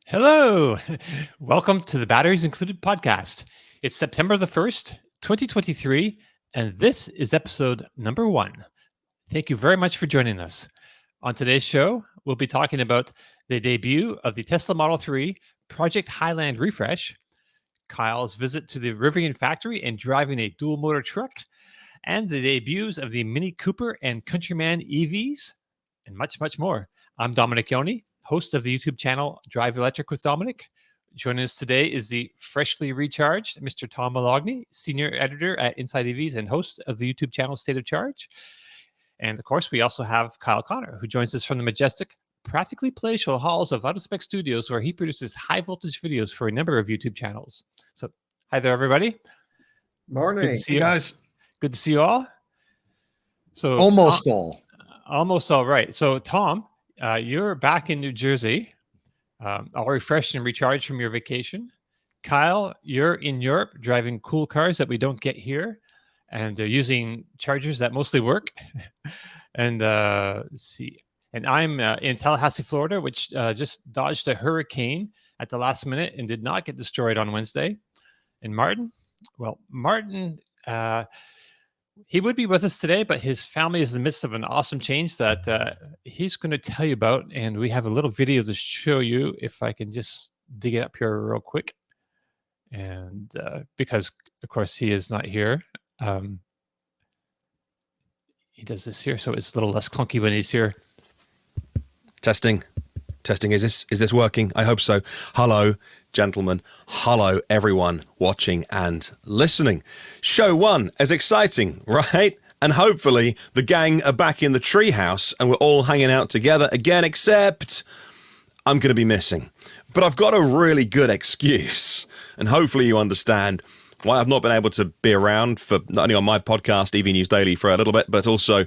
Hello. Welcome to the Batteries Included podcast. It's September the 1st, 2023, and this is episode number 1. Thank you very much for joining us. On today's show, we'll be talking about the debut of the Tesla Model 3 Project Highland refresh, Kyle's visit to the Rivian factory and driving a dual motor truck, and the debuts of the Mini Cooper and Countryman EVs, and much, much more. I'm Dominic Yoni, host of the YouTube channel Drive Electric with Dominic. Joining us today is the freshly recharged Mr. Tom Malogny, senior editor at Inside EVs and host of the YouTube channel State of Charge. And of course, we also have Kyle Connor, who joins us from the majestic, practically palatial halls of Out-of-Spec Studios, where he produces high-voltage videos for a number of YouTube channels. So, hi there, everybody. Morning. Good to see you guys. Good to see you all. So Almost all. Almost all right. So, Tom, you're back in New Jersey, all refreshed and recharged from your vacation. Kyle, you're in Europe driving cool cars that we don't get here, and they're using chargers that mostly work. And let's see. And I'm in Tallahassee, Florida, which just dodged a hurricane at the last minute and did not get destroyed on Wednesday. And Martin, he would be with us today, but his family is in the midst of an awesome change that he's going to tell you about. And we have a little video to show you, if I can just dig it up here real quick. And because, of course, he is not here. He does this here, so it's a little less clunky when he's here. Testing. Is this working? I hope so. Hello, gentlemen. Hello, everyone watching and listening. Show 1 is exciting, right? And hopefully the gang are back in the treehouse and we're all hanging out together again, except I'm going to be missing. But I've got a really good excuse, and hopefully you understand why I've not been able to be around for not only on my podcast, EV News Daily, for a little bit, but also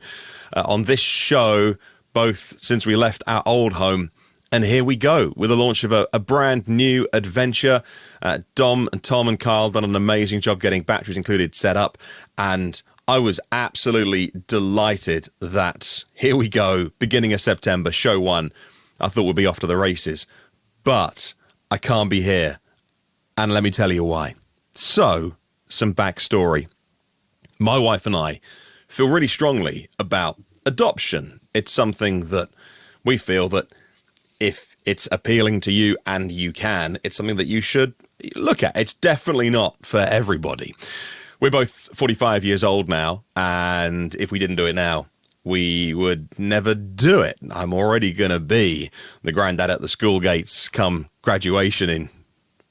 on this show, both since we left our old home. And here we go with the launch of a brand new adventure. Tom and Kyle done an amazing job getting batteries included set up. And I was absolutely delighted that here we go, beginning of September, show 1. I thought we'd be off to the races. But I can't be here. And let me tell you why. So, some backstory. My wife and I feel really strongly about adoption. It's something that we feel that if it's appealing to you and you can, it's something that you should look at. It's definitely not for everybody. We're both 45 years old now, and if we didn't do it now, we would never do it. I'm already going to be the granddad at the school gates come graduation in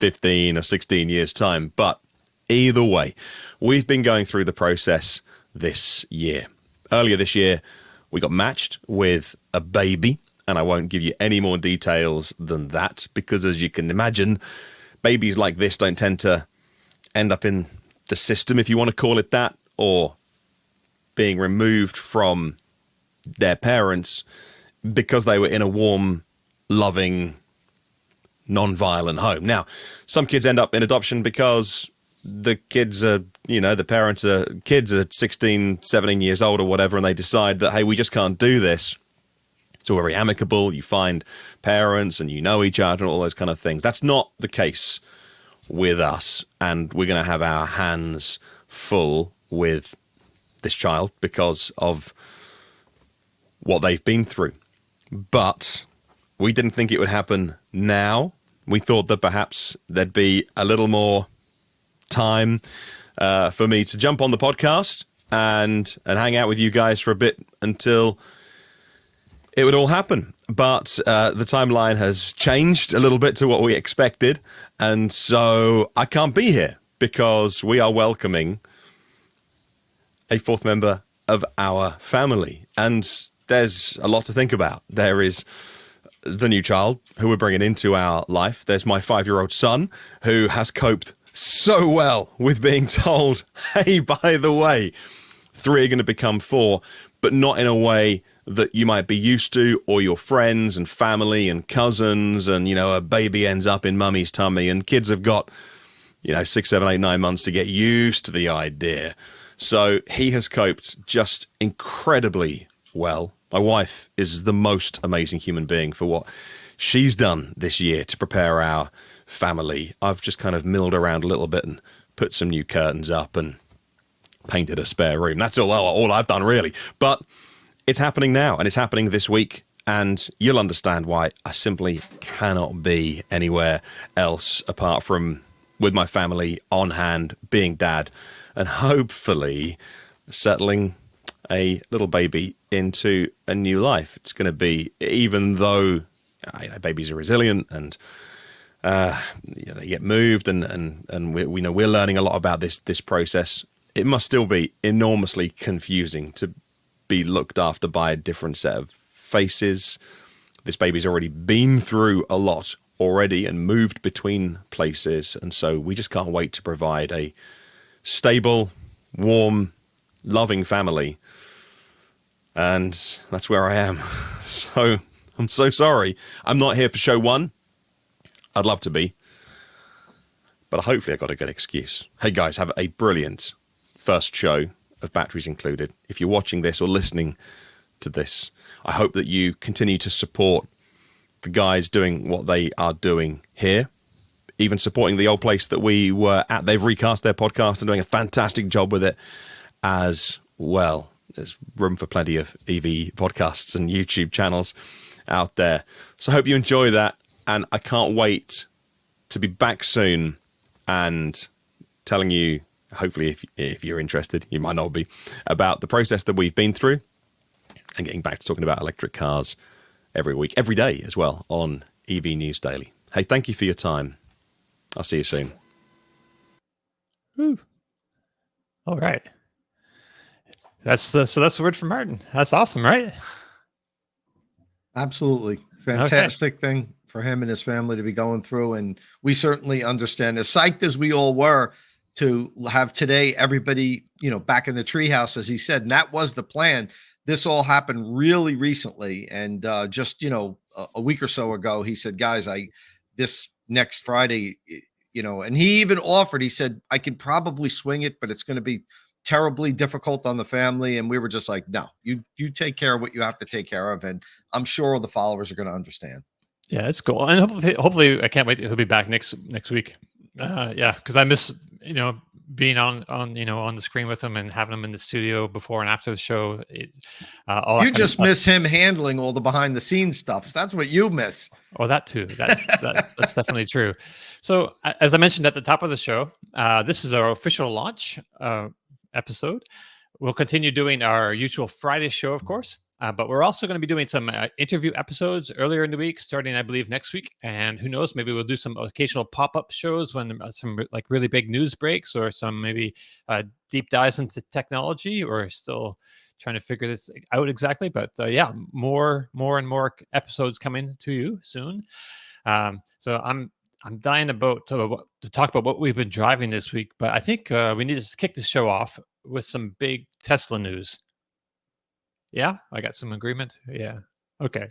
15 or 16 years' time. But either way, we've been going through the process this year. Earlier this year, we got matched with a baby. And I won't give you any more details than that, because as you can imagine, babies like this don't tend to end up in the system, if you want to call it that, or being removed from their parents because they were in a warm, loving, non-violent home. Now, some kids end up in adoption because the kids are, the parents are, kids are 16, 17 years old or whatever, and they decide that, hey, we just can't do this. It's all very amicable. You find parents and you know each other and all those kind of things. That's not the case with us. And we're going to have our hands full with this child because of what they've been through. But we didn't think it would happen now. We thought that perhaps there'd be a little more time for me to jump on the podcast and hang out with you guys for a bit until it would all happen. But the timeline has changed a little bit to what we expected. And so I can't be here because we are welcoming a 4th member of our family. And there's a lot to think about. There is the new child who we're bringing into our life. There's my 5-year-old son who has coped so well with being told, hey, by the way, 3 are going to become 4, but not in a way that you might be used to, or your friends and family and cousins, and, a baby ends up in mummy's tummy, and kids have got, 6, 7, 8, 9 months to get used to the idea. So he has coped just incredibly well. My wife is the most amazing human being for what she's done this year to prepare our family. I've just kind of milled around a little bit and put some new curtains up and painted a spare room. That's all I've done, really. But it's happening now, and it's happening this week, and you'll understand why I simply cannot be anywhere else apart from with my family on hand, being dad, and hopefully settling a little baby into a new life. It's going to be, even though babies are resilient and they get moved, and we know we're learning a lot about this process, it must still be enormously confusing to be looked after by a different set of faces. This baby's already been through a lot already and moved between places, and so we just can't wait to provide a stable, warm, loving family. And that's where I am. So I'm so sorry. I'm not here for show one. I'd love to be, but hopefully I got a good excuse. Hey guys, have a brilliant first show of Batteries Included. If you're watching this or listening to this, I hope that you continue to support the guys doing what they are doing here, even supporting the old place that we were at. They've recast their podcast and doing a fantastic job with it as well. There's room for plenty of EV podcasts and YouTube channels out there. So I hope you enjoy that. And I can't wait to be back soon and telling you, hopefully if you're interested, you might not be, about the process that we've been through and getting back to talking about electric cars every week, every day as well on EV News Daily. Hey, thank you for your time. I'll see you soon. Woo. All right. That's the word from Martin. That's awesome, right? Absolutely. Fantastic thing for him and his family to be going through. And we certainly understand, as psyched as we all were to have today, everybody, back in the treehouse, as he said, and that was the plan. This all happened really recently. And just, a week or so ago, he said, guys, this next Friday, and he even offered, he said, I could probably swing it, but it's going to be terribly difficult on the family. And we were just like, no, you take care of what you have to take care of. And I'm sure the followers are going to understand. Yeah, it's cool. And hopefully I can't wait. He'll be back next week. Yeah. Cause I miss, being on the screen with him and having him in the studio before and after the show. You just miss him handling all the behind the scenes stuff. So that's what you miss. Oh, that too. That's definitely true. So as I mentioned at the top of the show, this is our official launch episode. We'll continue doing our usual Friday show, of course, but we're also going to be doing some interview episodes earlier in the week, starting, I believe, next week. And who knows, maybe we'll do some occasional pop-up shows when some like really big news breaks, or some maybe deep dives into technology. Or still trying to figure this out exactly. But yeah, more and more episodes coming to you soon. So I'm dying to talk about what we've been driving this week, but I think we need to kick the show off with some big Tesla news. Yeah, I got some agreement. Yeah, okay.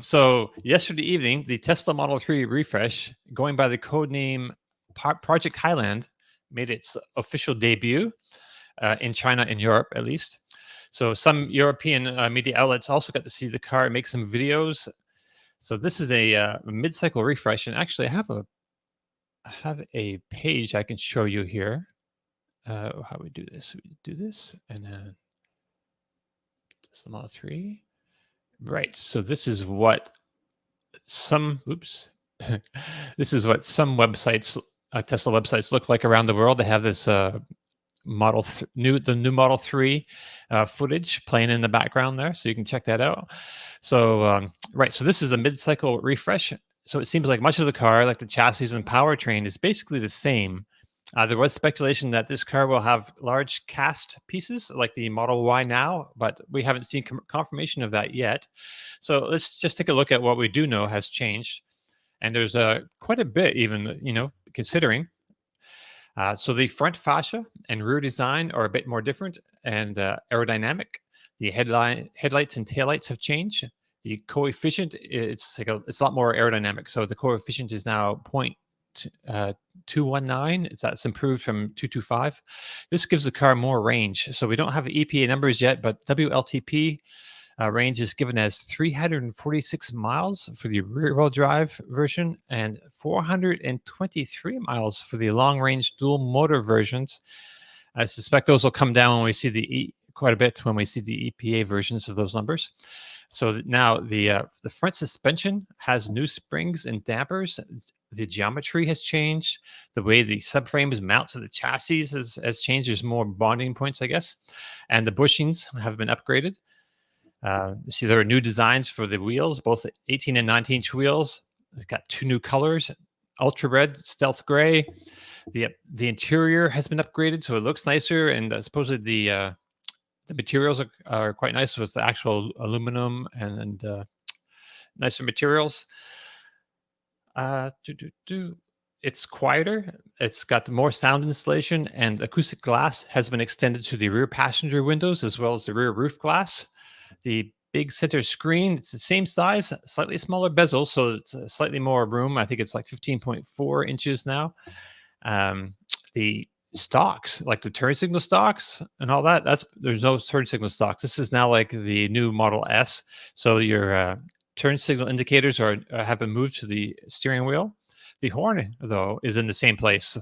So yesterday evening, the Tesla Model 3 refresh, going by the code name Project Highland, made its official debut in China and Europe, at least. So some European media outlets also got to see the car and make some videos. So this is a mid-cycle refresh, and actually I have a page I can show you here. How we do this? We do this, and then this is the Model 3. Right. So this is what some this is what some websites, Tesla websites, look like around the world. They have this the new Model 3 footage playing in the background there, so you can check that out. So right, so this is a mid-cycle refresh. So it seems like much of the car, like the chassis and powertrain, is basically the same. There was speculation that this car will have large cast pieces like the Model Y now, but we haven't seen confirmation of that yet. So let's just take a look at what we do know has changed. And there's quite a bit, even, considering. So the front fascia and rear design are a bit more different and aerodynamic. The headlights and taillights have changed. The coefficient, it's a lot more aerodynamic. So the coefficient is now 0.219. That's improved from 225. This gives the car more range. So we don't have EPA numbers yet, but WLTP Range is given as 346 miles for the rear-wheel drive version and 423 miles for the long-range dual-motor versions. I suspect those will come down when we see quite a bit when we see the EPA versions of those numbers. So now the front suspension has new springs and dampers. The geometry has changed. The way the subframes mount to the chassis has changed. There's more bonding points, I guess. And the bushings have been upgraded. See, there are new designs for the wheels, both 18 and 19-inch wheels. It's got 2 new colors, ultra red, stealth gray. The interior has been upgraded, so it looks nicer. And supposedly the materials are quite nice with the actual aluminum and nicer materials. It's quieter. It's got more sound insulation, and acoustic glass has been extended to the rear passenger windows as well as the rear roof glass. The big center screen, it's the same size, slightly smaller bezel, so it's slightly more room. I think it's like 15.4 inches now. The stocks, like the turn signal stocks and all that, there's no turn signal stocks. This is now like the new Model S. So your turn signal indicators have been moved to the steering wheel. The horn, though, is in the same place.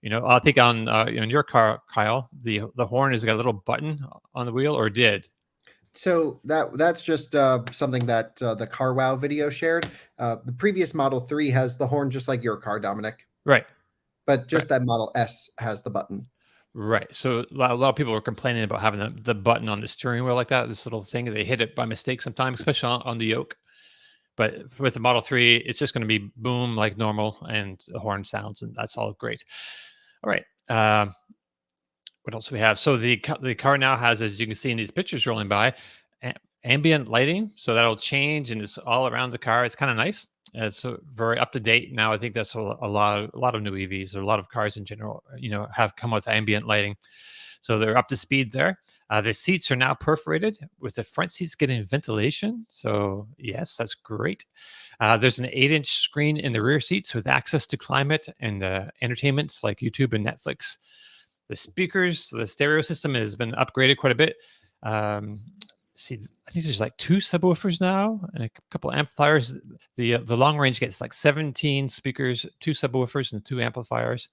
I think on in your car, Kyle, the horn has got a little button on the wheel, or did. So that's just something that the Car Wow video shared. The previous Model 3 has the horn just like your car, Dominic. Right. But just that Model S has the button. Right. So a lot of people were complaining about having the button on the steering wheel like that, this little thing. They hit it by mistake sometimes, especially on the yoke. But with the Model 3, it's just going to be boom like normal, and the horn sounds, and that's all great. All right. What else do we have? So the car now has, as you can see in these pictures rolling by, ambient lighting. So that'll change, and it's all around the car. It's kind of nice. It's very up to date now. I think that's a lot of new EVs, or a lot of cars in general, have come with ambient lighting. So they're up to speed there. The seats are now perforated, with the front seats getting ventilation. So yes, that's great. There's an 8-inch screen in the rear seats with access to climate and entertainment like YouTube and Netflix. The speakers, the stereo system has been upgraded quite a bit. See, I think there's like 2 subwoofers now and a couple amplifiers. The long range gets like 17 speakers, 2 subwoofers, and 2 amplifiers.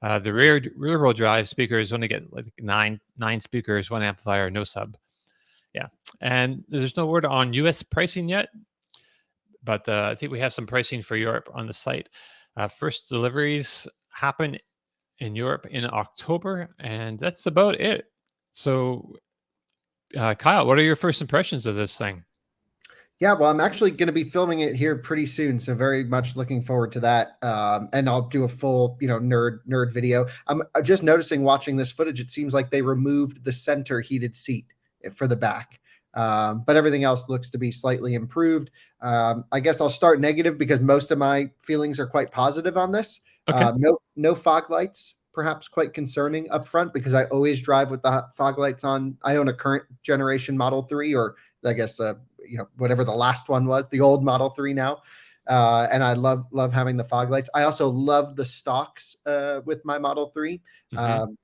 The rear-wheel drive speakers only get like 9 speakers, 1 amplifier, no sub. Yeah, and there's no word on US pricing yet, but I think we have some pricing for Europe on the site. First deliveries happen in Europe in October, and that's about it. So, Kyle, what are your first impressions of this thing? Yeah, well, I'm actually going to be filming it here pretty soon, so very much looking forward to that. And I'll do a full, nerd video. I'm just noticing watching this footage, it seems like they removed the center heated seat for the back, but everything else looks to be slightly improved. I guess I'll start negative because most of my feelings are quite positive on this. Okay. No fog lights, perhaps quite concerning up front, because I always drive with the fog lights on. I own a current generation Model 3, or I guess whatever the last one was, the old Model 3 now. And I love having the fog lights. I also love the stocks with my Model 3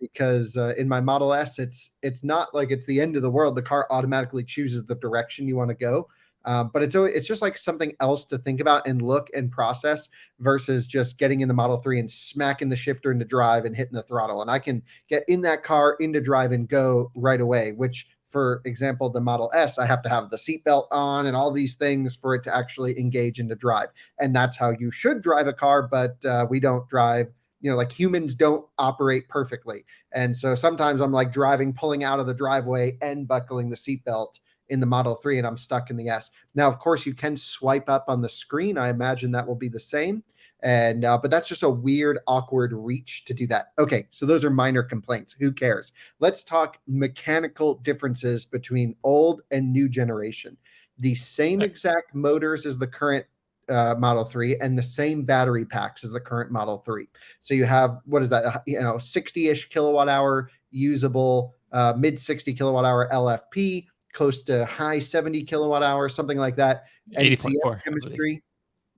because in my Model S, it's not like it's the end of the world. The car automatically chooses the direction you want to go. But it's just like something else to think about and look and process versus just getting in the Model 3 and smacking the shifter into drive and hitting the throttle. And I can get in that car into drive and go right away, which, for example, the Model S, I have to have the seatbelt on and all these things for it to actually engage into drive. And that's how you should drive a car, but we don't drive, like humans don't operate perfectly. And so sometimes I'm like driving, pulling out of the driveway and buckling the seatbelt in the Model 3, and I'm stuck in the S. Now, of course, you can swipe up on the screen. I imagine that will be the same. And but that's just a weird, awkward reach to do that. Okay, so those are minor complaints. Who cares? Let's talk mechanical differences between old and new generation. The same exact motors as the current Model 3 and the same battery packs as the current Model 3. So you have, what is that? 60-ish kilowatt hour usable, mid 60 kilowatt hour LFP, close to high 70 kilowatt hours, something like that. NCF chemistry.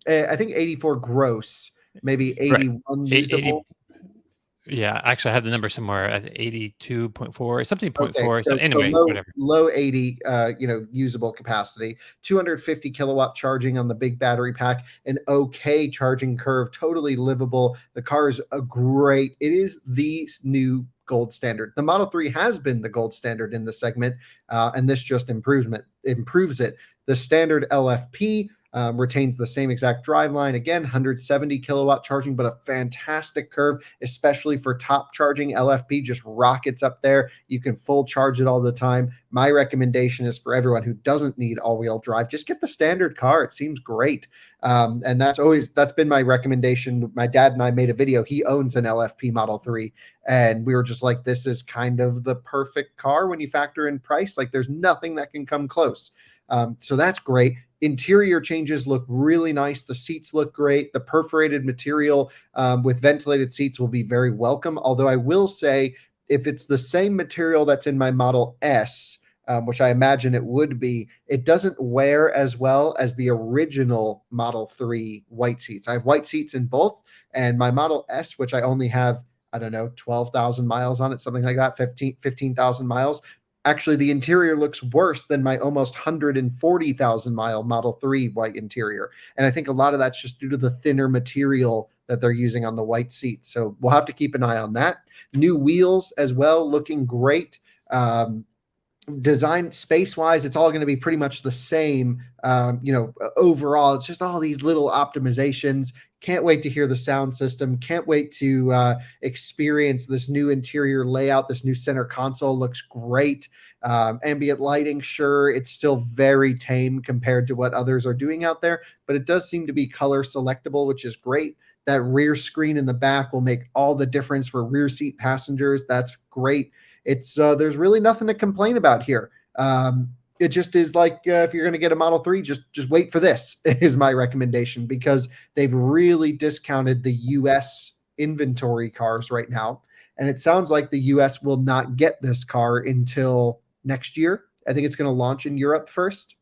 I think 84 gross, maybe 81 usable. Yeah, actually, I have the number somewhere at 82.4, something point Okay, 4. So so anyway, low whatever. low 80 usable capacity, 250 kilowatt charging on the big battery pack, an okay charging curve, totally livable. The car is a great. It is the new gold standard. The Model 3 has been the gold standard in the segment, and this just improves it. The standard LFP retains the same exact driveline. Again, 170 kilowatt charging, but a fantastic curve, especially for top charging. LFP just rockets up there. You can full charge it all the time. My recommendation is for everyone who doesn't need all-wheel drive, just get the standard car. It seems great. And that's been my recommendation. My dad and I made a video. He owns an LFP Model 3, and we were just like, this is kind of the perfect car when you factor in price. Like, there's nothing that can come close. So that's great. Interior changes look really nice. The seats look great. The perforated material with ventilated seats will be very welcome. Although I will say, if it's the same material that's in my Model S, which I imagine it would be, it doesn't wear as well as the original Model 3 white seats. I have white seats in both, and my Model S, which I only have, I don't know, 12,000 miles on it, something like that, 15,000 miles. Actually, the interior looks worse than my almost 140,000 mile Model 3 white interior. And I think a lot of that's just due to the thinner material that they're using on the white seats. So we'll have to keep an eye on that. New wheels as well, looking great. Design space wise, it's all going to be pretty much the same. Overall, it's just all these little optimizations. Can't wait to hear the sound system. Can't wait to experience this new interior layout. This new center console looks great. Ambient lighting, sure, it's still very tame compared to what others are doing out there, but it does seem to be color selectable, which is great. That rear screen in the back will make all the difference for rear seat passengers. That's great. It's there's really nothing to complain about here. It just is like if you're going to get a Model 3, just wait for this is my recommendation, because they've really discounted the U.S. inventory cars right now, and it sounds like the U.S. will not get this car until next year. I think it's going to launch in Europe first.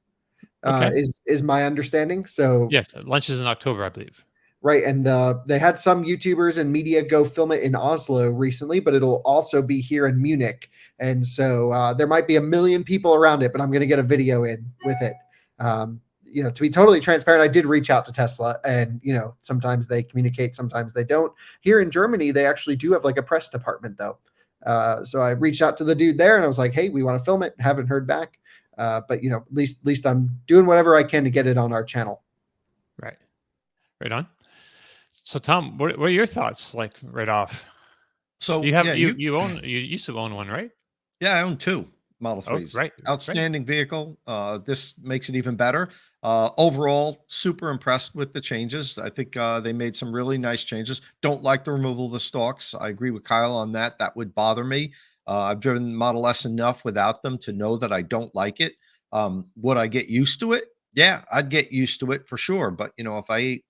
Okay. Is my understanding. So Yes, lunch is in October, I believe. right, and they had some YouTubers and media go film it in Oslo recently, but it'll also be here in Munich, and so there might be 1 million people around it, but I'm going to get a video in with it. To be totally transparent, I did reach out to Tesla, and sometimes they communicate, sometimes they don't. Here in Germany, they actually do have like a press department, though. So I reached out to the dude there, and I was like, "Hey, we want to film it." Haven't heard back, but at least I'm doing whatever I can to get it on our channel. Right. Right on. So Tom, what are your thoughts like right off? So You have yeah, you used to own one, right? yeah, I own two Model Oh, 3s. right. Outstanding vehicle. This makes it even better. Overall, super impressed with the changes. I think they made some really nice changes. Don't like the removal of the stalks. I agree with Kyle on that. That would bother me. I've driven Model S enough without them to know that I don't like it. Would I get used to it? Yeah, I'd get used to it for sure. But if I ate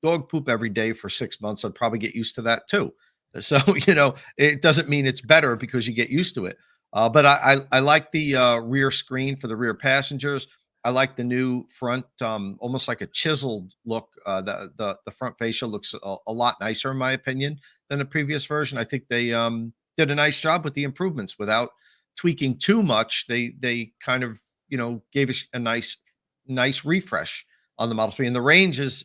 dog poop every day for 6 months, I'd probably get used to that too. So, it doesn't mean it's better because you get used to it. But I like the rear screen for the rear passengers. I like the new front, almost like a chiseled look. The front fascia looks a lot nicer, in my opinion, than the previous version. I think they did a nice job with the improvements without tweaking too much. They kind of gave us a nice refresh on the Model 3, and the range is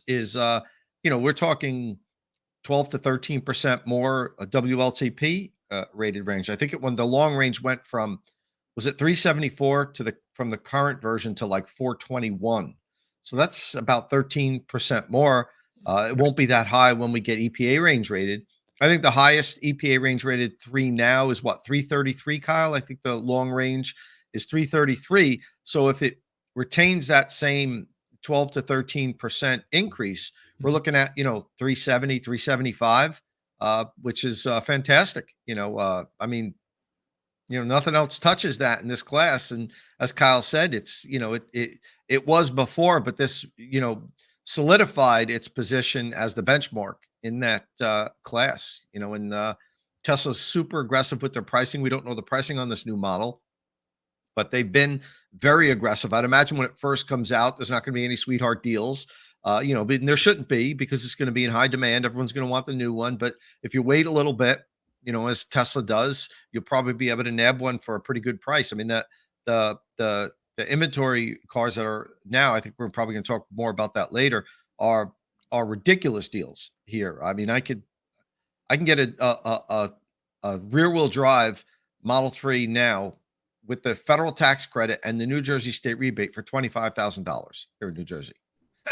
we're talking 12 to 13% more WLTP rated range. I think when the long range went from, was it 374 from the current version to like 421. So that's about 13% more. It won't be that high when we get EPA range rated. I think the highest EPA range rated 3 now is what, 333, Kyle? I think the long range is 333. So if it retains that same 12 to 13% increase, we're looking at 370, 375, which is fantastic. I mean, nothing else touches that in this class. And as Kyle said, it's it was before, but this solidified its position as the benchmark in that class. And Tesla's super aggressive with their pricing. We don't know the pricing on this new model, but they've been very aggressive. I'd imagine when it first comes out, there's not going to be any sweetheart deals. But there shouldn't be, because it's going to be in high demand. Everyone's going to want the new one. But if you wait a little bit, as Tesla does, you'll probably be able to nab one for a pretty good price. I mean, the inventory cars that are now, I think we're probably going to talk more about that later, are ridiculous deals here. I mean, I can get a rear wheel drive Model 3 now with the federal tax credit and the New Jersey state rebate for $25,000 here in New Jersey.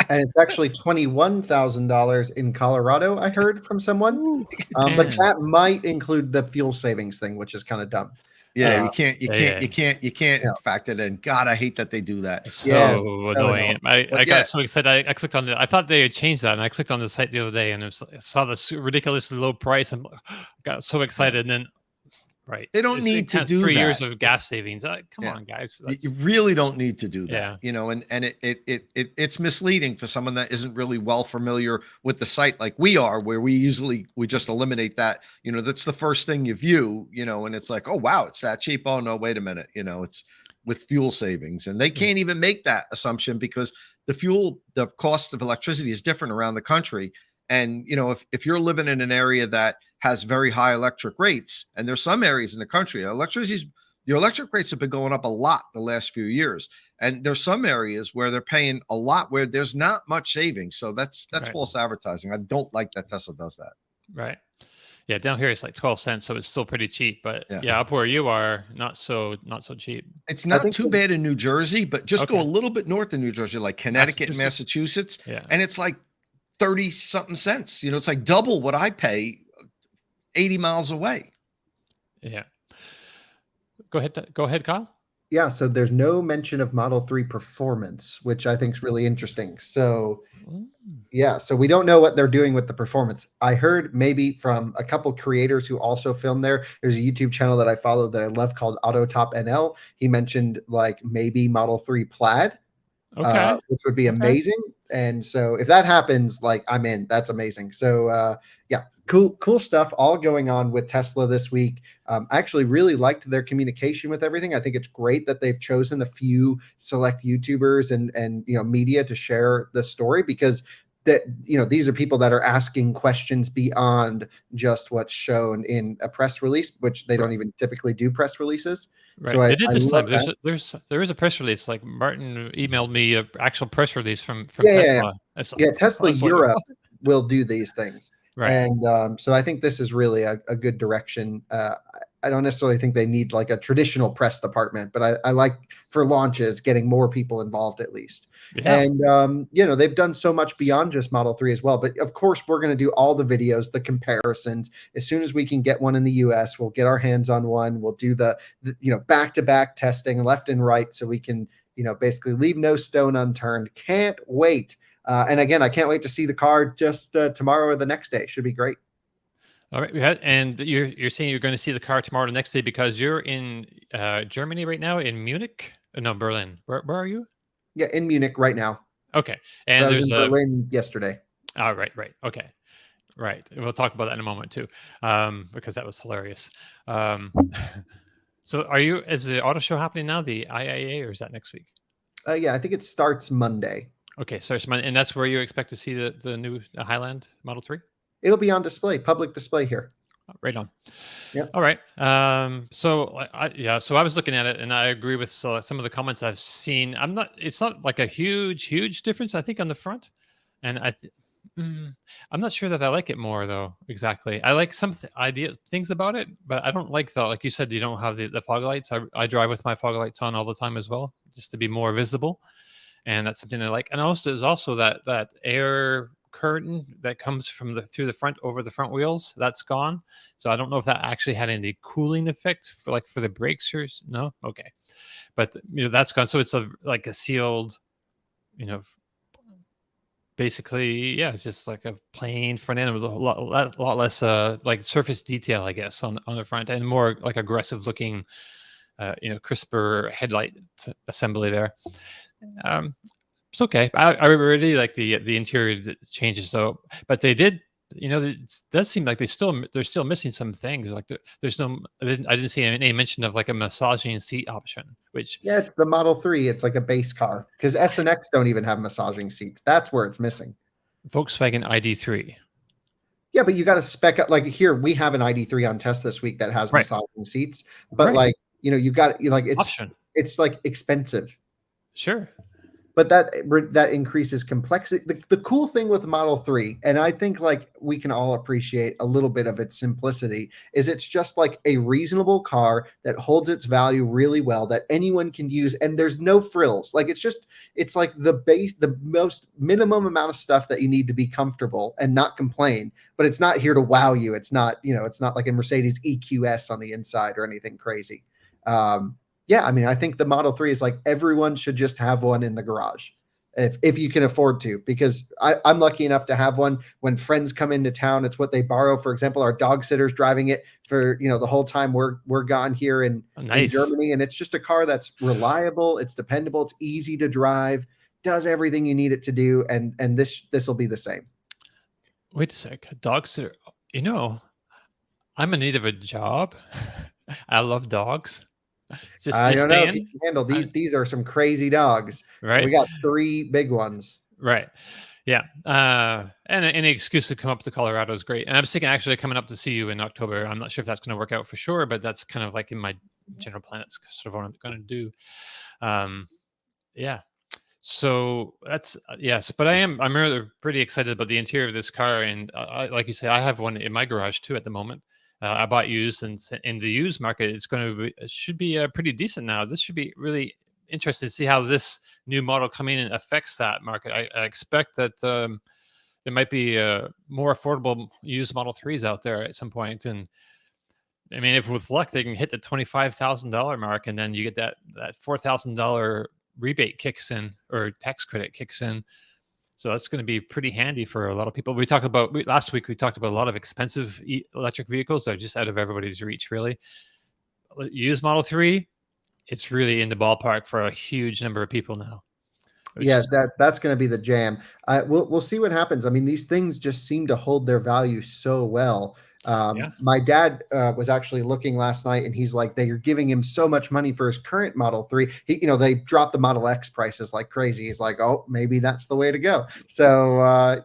And it's actually $21,000 in Colorado, I heard from someone. Ooh, But man. that might include the fuel savings thing, which is kind of dumb. Yeah, Uh, you can't Yeah. factor that in. God, I hate that they do that. It's Yeah, so so annoying. I But got yeah. so excited. I clicked on it. I thought they had changed that, and I clicked on the site the other day, and I saw the ridiculously low price, and got so excited. And then, right, They don't it need to counts do 3 years that. of gas savings. Come Yeah. on, guys. You really don't need to do Yeah. that, and it's misleading for someone that isn't really well familiar with the site like we are, where we just eliminate that. That's the first thing you view, and it's like, oh wow, it's that cheap. Oh no, wait a minute, it's with fuel savings, and they can't even make that assumption because the cost of electricity is different around the country. And if you're living in an area that has very high electric rates, and there's some areas in the country, your electric rates have been going up a lot the last few years. And there's some areas where they're paying a lot where there's not much savings. So that's Right. false advertising. I don't like that Tesla does that. Right. Yeah, down here it's like 12 cents, so it's still pretty cheap. But Yeah. yeah, up where you are, not so cheap. It's not think too the- bad in New Jersey, but just go Okay. a little bit north of New Jersey, like Connecticut and Massachusetts. Yeah. And it's like 30 something cents. It's like double what I pay 80 miles away. Yeah. Go ahead, Kyle. Yeah, so there's no mention of Model 3 performance, which I think is really interesting. So yeah, so we don't know what they're doing with the performance. I heard maybe from a couple creators who also filmed there. There's a YouTube channel that I follow that I love called Autotop NL. He mentioned like maybe Model 3 Plaid, Okay. which would be amazing. And so if that happens, like I'm in. That's amazing. So yeah, cool stuff all going on with Tesla this week. I actually really liked their communication with everything. I think it's great that they've chosen a few select YouTubers and media to share the story, because these are people that are asking questions beyond just what's shown in a press release, which they don't even typically do press releases. Right. So They did this time. love that. There is a press release. Like Martin emailed me an actual press release from Yeah, Tesla. It's like- Yeah, Tesla I was like, Europe will do these things. Right. And so I think this is really a good direction. I don't necessarily think they need like a traditional press department, but I like for launches getting more people involved at least. Yeah. And they've done so much beyond just Model 3 as well. But of course, we're going to do all the videos, the comparisons. As soon as we can get one in the US, we'll get our hands on one. We'll do the back-to-back testing left and right, so we can basically leave no stone unturned. Can't wait. And again, I can't wait to see the car just tomorrow or the next day. Should be great. All right. And you're saying you're going to see the car tomorrow or the next day because you're in Germany right now, in Munich? No, Berlin. Where are you? Yeah, in Munich right now. Okay. I And was there's in Berlin yesterday. Oh, right. Okay. Right. We'll talk about that in a moment too, because that was hilarious. So is the auto show happening now, the IIA, or is that next week? Yeah, I think it starts Monday. Okay, so it's Monday, and that's where you expect to see the new Highland Model 3? It'll be on display, public display here. Right on. Yep. All right. So I was looking at it, and I agree with some of the comments I've seen. It's not like a huge difference, I think, on the front, and I'm not sure that I like it more though. Exactly. I like some things about it, but I don't like like you said, you don't have the fog lights. I drive with my fog lights on all the time as well, just to be more visible. And that's something I like. And also there's also that air curtain that comes through the front over the front wheels. That's gone. So I don't know if that actually had any cooling effect for the brakes or no. Okay. But that's gone. So it's like a sealed, basically, yeah, it's just like a plain front end with a lot less like surface detail, I guess, on the front, and more like aggressive looking, crisper headlight assembly there. It's okay. I really like the interior changes though, but they did. It does seem like they're still missing some things. Like there's no. I didn't see any mention of like a massaging seat option. Which it's the Model 3. It's like a base car because S and X don't even have massaging seats. That's where it's missing. Volkswagen ID3. Yeah, but you got to spec up. Like here, we have an ID3 on test this week that has Right. massaging seats, but Right. like you got like Option. it's like expensive. Sure. But that increases complexity. The cool thing with Model 3, and I think like we can all appreciate a little bit of its simplicity, is it's just like a reasonable car that holds its value really well, that anyone can use, and there's no frills. Like it's like the most minimum amount of stuff that you need to be comfortable and not complain, but it's not here to wow you. It's not, it's not like a Mercedes EQS on the inside or anything crazy. Yeah, I mean, I think the Model 3 is like everyone should just have one in the garage if you can afford to, because I'm lucky enough to have one when friends come into town. It's what they borrow. For example, our dog sitter's driving it for, the whole time we're gone here in Germany. And it's just a car that's reliable. It's dependable. It's easy to drive, does everything you need it to do. And this will be the same. Wait a sec. Dog sitter. I'm in need of a job. I love dogs. I don't know if you can handle these. These are some crazy dogs. Right. We got 3 big ones. Right. Yeah. And any excuse to come up to Colorado is great. And I'm thinking actually coming up to see you in October. I'm not sure if that's going to work out for sure, but that's kind of like in my general plan. That's sort of what I'm going to do. Yeah. So that's yes, but I'm really pretty excited about the interior of this car. And like you say, I have one in my garage too at the moment. I bought used, and in the used market, it should be pretty decent now. This should be really interesting to see how this new model coming in affects that market. I expect that there might be more affordable used Model 3s out there at some point. And I mean, if with luck, they can hit the $25,000 mark, and then you get that $4,000 rebate kicks in, or tax credit kicks in. So that's going to be pretty handy for a lot of people. Last week, we talked about a lot of expensive electric vehicles that are just out of everybody's reach, really. Used Model 3, it's really in the ballpark for a huge number of people now. Yeah, that's going to be the jam. We'll see what happens. I mean, these things just seem to hold their value so well. My dad was actually looking last night, and he's like, they are giving him so much money for his current Model 3. They dropped the Model X prices like crazy. He's like, oh, maybe that's the way to go. So,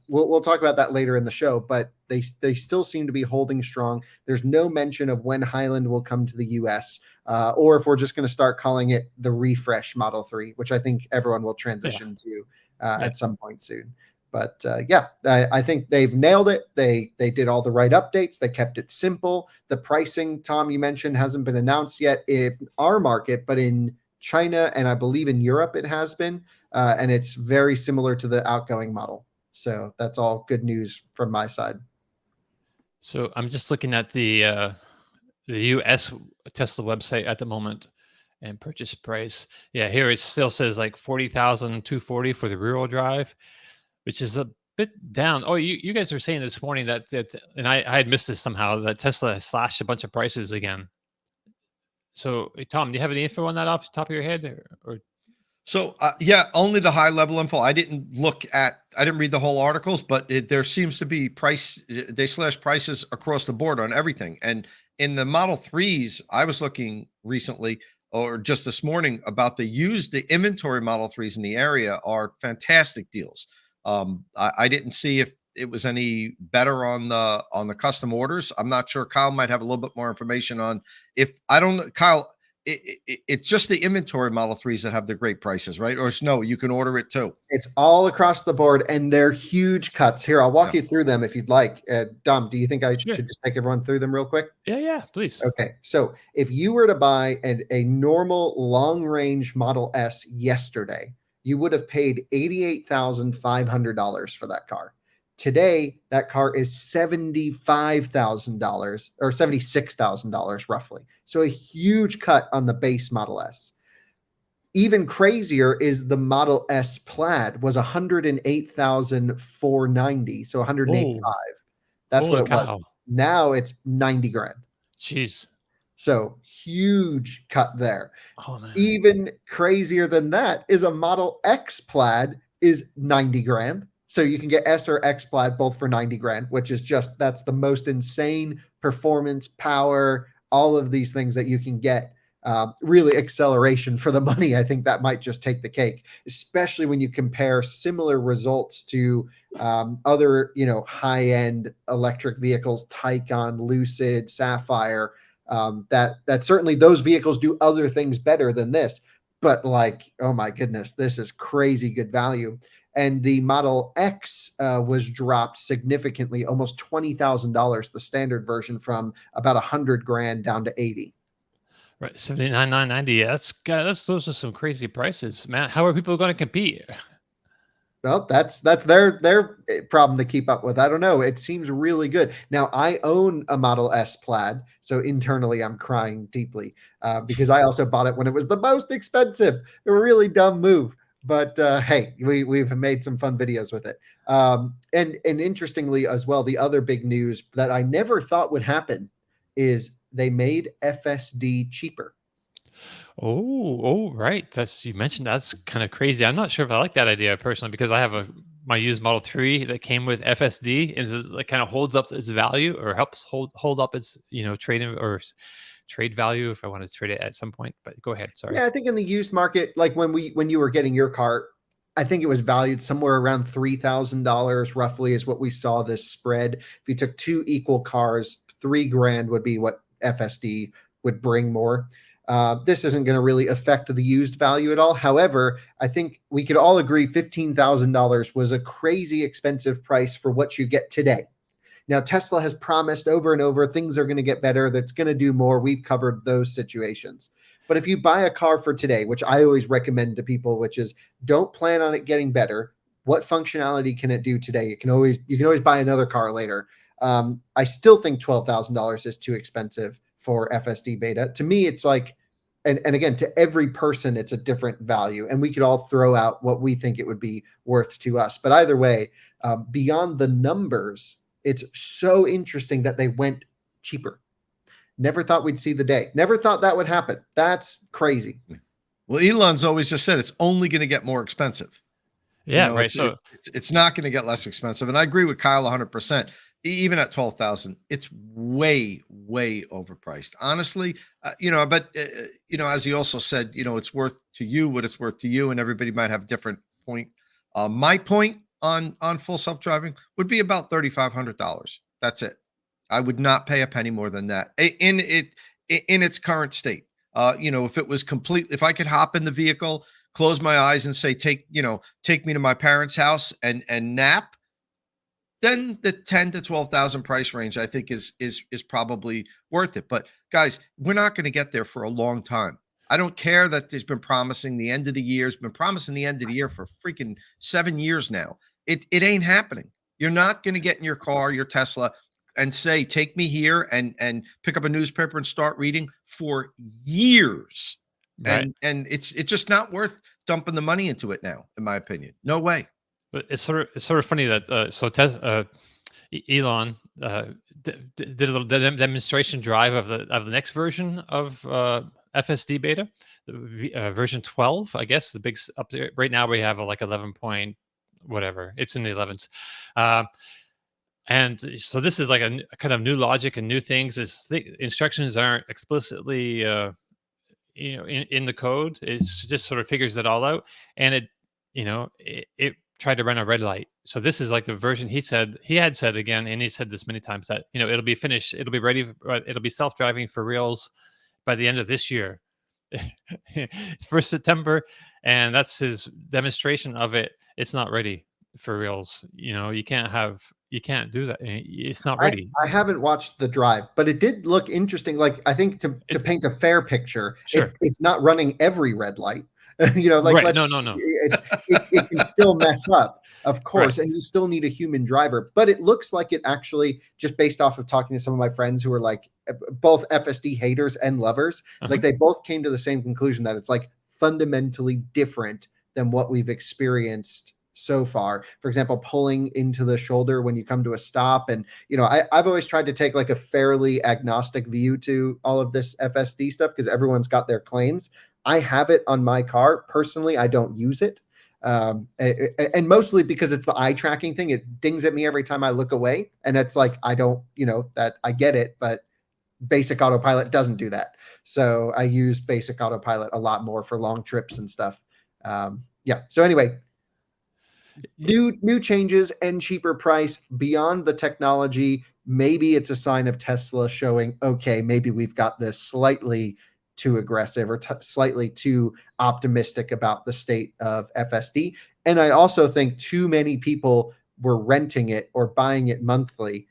we'll talk about that later in the show, but they still seem to be holding strong. There's no mention of when Highland will come to the US, or if we're just going to start calling it the refresh Model 3, which I think everyone will transition to at some point soon. But I think they've nailed it. They did all the right updates. They kept it simple. The pricing, Tom, you mentioned, hasn't been announced yet in our market, but in China and I believe in Europe it has been. And it's very similar to the outgoing model. So that's all good news from my side. So I'm just looking at the US Tesla website at the moment, and purchase price. Yeah, here it still says like $40,240 for the rear-wheel drive, which is a bit down. Oh, you guys were saying this morning that and I had missed this somehow, that Tesla has slashed a bunch of prices again. So, Tom, do you have any info on that off the top of your head? Or? So, only the high level info. I didn't read the whole articles, but there seems to be they slash prices across the board on everything. And in the Model 3s, I was looking recently, or just this morning, about the inventory Model 3s in the area are fantastic deals. I didn't see if it was any better on the custom orders. I'm not sure. Kyle might have a little bit more information on Kyle, it's just the inventory Model 3s that have the great prices, right? Or no, you can order it too. It's all across the board, and they're huge cuts. Here, I'll walk you through them if you'd like. Dom, do you think I should just take everyone through them real quick? Yeah, please. Okay, so if you were to buy a normal long-range Model S yesterday, you would have paid $88,500 for that car. Today, that car is $75,000 or $76,000 roughly. So a huge cut on the base Model S. Even crazier is the Model S Plaid was $108,490, so $108,500. That's what it was. Now it's $90,000. Jeez. So huge cut there. Oh, man. Even crazier than that is a Model X Plaid is $90,000. So you can get S or X Plaid both for $90,000, which is that's the most insane performance, power, all of these things that you can get really acceleration for the money. I think that might just take the cake, especially when you compare similar results to other, high-end electric vehicles, Taycan, Lucid, Sapphire. That certainly those vehicles do other things better than this. But like, oh my goodness, this is crazy good value. And the Model X was dropped significantly, almost $20,000, the standard version, from about 100 grand down to 80. Right, 79,990. Yeah, those are some crazy prices, man. How are people going to compete? Well, that's their problem to keep up with. I don't know. It seems really good. Now, I own a Model S Plaid, so internally I'm crying deeply because I also bought it when it was the most expensive. A really dumb move, but hey, we've made some fun videos with it. And interestingly as well, the other big news that I never thought would happen is they made FSD cheaper. Right. You mentioned that's kind of crazy. I'm not sure if I like that idea personally because I have my used Model 3 that came with FSD and it kind of holds up its value or helps hold up its trade value if I want to trade it at some point. But go ahead. Sorry. Yeah, I think in the used market, like when you were getting your car, I think it was valued somewhere around $3,000 roughly is what we saw this spread. If you took two equal cars, $3,000 would be what FSD would bring more. This isn't going to really affect the used value at all. However, I think we could all agree $15,000 was a crazy expensive price for what you get today. Now, Tesla has promised over and over things are going to get better. That's going to do more. We've covered those situations. But if you buy a car for today, which I always recommend to people, which is don't plan on it getting better. What functionality can it do today? You can always buy another car later. I still think $12,000 is too expensive for FSD beta. To me, it's like, and again, to every person, it's a different value. And we could all throw out what we think it would be worth to us. But either way, beyond the numbers, it's so interesting that they went cheaper. Never thought we'd see the day. Never thought that would happen. That's crazy. Well, Elon's always just said it's only going to get more expensive. Yeah, right. It's not going to get less expensive. And I agree with Kyle 100%. Even at 12,000, it's way, way overpriced. Honestly, but as he also said, it's worth to you what it's worth to you, and everybody might have a different point. My point on full self-driving would be about $3,500. That's it. I would not pay a penny more than that in its current state. If it was complete, if I could hop in the vehicle, close my eyes and say, take me to my parents' house and nap, then the 10 to 12,000 price range, I think is probably worth it. But guys, we're not going to get there for a long time. I don't care that there's been promising the end of the year. It's been promising the end of the year for freaking 7 years now. It ain't happening. You're not going to get in your car, your Tesla, and say, take me here and pick up a newspaper and start reading for years. Right. And it's just not worth dumping the money into it now, in my opinion. No way. But it's sort of funny that Elon did a little demonstration drive of the next version of FSD beta, version 12, I guess. The big update right now we have like 11 point whatever. It's in the 11s. And so this is like a kind of new logic and new things. Instructions aren't explicitly in the code. It's just sort of figures it all out, and it tried to run a red light. So this is like the version he had said again, and he said this many times, that it'll be finished, it'll be ready, it'll be self-driving for reals by the end of this year. It's 1st September, and that's his demonstration of it. It's not ready for reals. You can't do that. It's not ready. I haven't watched the drive, but it did look interesting. Like, I think to paint a fair picture, sure. It's not running every red light. Right. No. It can still mess up, of course, right. And you still need a human driver. But it looks like it actually, just based off of talking to some of my friends who are like both FSD haters and lovers, like they both came to the same conclusion that it's like fundamentally different than what we've experienced so far. For example, pulling into the shoulder when you come to a stop. And, I've always tried to take like a fairly agnostic view to all of this FSD stuff because everyone's got their claims. I have it on my car. Personally, I don't use it. And mostly because it's the eye tracking thing. It dings at me every time I look away. And it's like, I don't, that I get it, but basic autopilot doesn't do that. So I use basic autopilot a lot more for long trips and stuff. Yeah. So anyway, new changes and cheaper price beyond the technology. Maybe it's a sign of Tesla showing, okay, maybe we've got this slightly too aggressive or slightly too optimistic about the state of FSD. And I also think too many people were renting it or buying it monthly,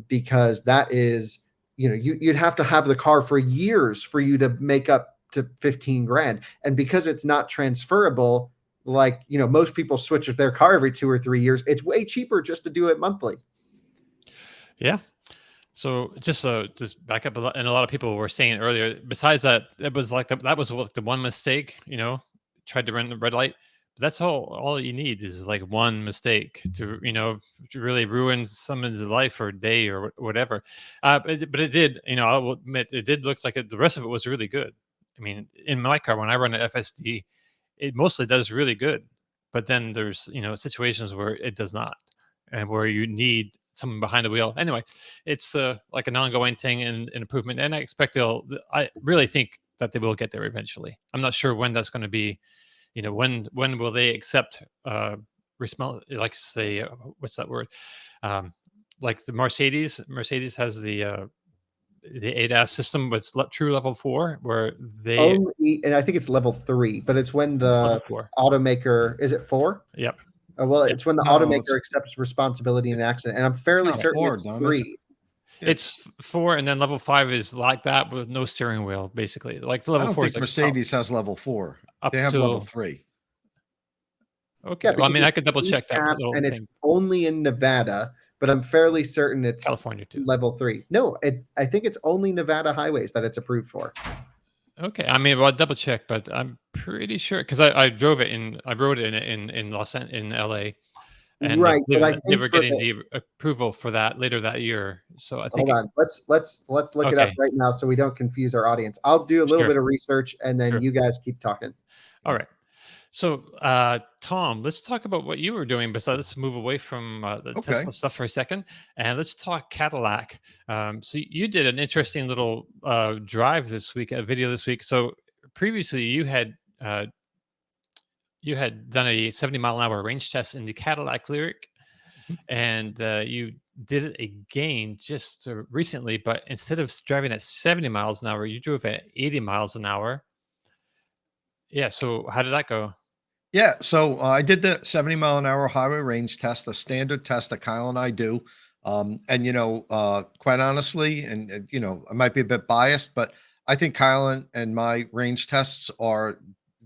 because that is, you'd have to have the car for years for you to make up to 15 grand. And because it's not transferable, like, most people switch their car every 2 or 3 years, it's way cheaper just to do it monthly. Yeah. So just back up a lot, and a lot of people were saying earlier, besides that, it was like that was the one mistake, tried to run the red light. But that's all you need is like one mistake to really ruin someone's life or day or whatever. But it did, I will admit, it did look like the rest of it was really good. I mean, in my car, when I run an FSD, it mostly does really good. But then there's situations where it does not, and where you need someone behind the wheel. Anyway, it's like an ongoing thing and improvement, and I really think that they will get there eventually. I'm not sure when that's going to be. When will they accept like, say, what's that word? Like the Mercedes has the ADAS system, but it's true level 4, where they and I think it's level 3, but it's when the automaker, is it 4? Yep. Well, it's when the automaker accepts responsibility in an accident, and I'm fairly certain it's 3. It's 4, and then level 5 is like that with no steering wheel, basically. Like the level 4 is like Mercedes has level 4. They have level 3. Okay. Well, I mean, I could double check that. And it's only in Nevada, but I'm fairly certain it's California too. Level 3. No, I think it's only Nevada highways that it's approved for. Okay. I mean, well, I'll double check, but I'm pretty sure, because I rode it in LA. And right, but I think they were getting the approval for that later that year. So I think. Hold on, let's look it up right now so we don't confuse our audience. I'll do a little bit of research, and then you guys keep talking. All right. So, Tom, let's talk about what you were doing. Besides, let's move away from the Tesla stuff for a second, and let's talk Cadillac. So you did an interesting little drive this week, a video this week. So previously, you had done a 70-mile-an-hour range test in the Cadillac Lyriq, and you did it again just recently. But instead of driving at 70 miles an hour, you drove at 80 miles an hour. Yeah. So how did that go? Yeah. So I did the 70-mile-an-hour highway range test, a standard test that Kyle and I do. And, quite honestly, and, I might be a bit biased, but I think Kyle and my range tests are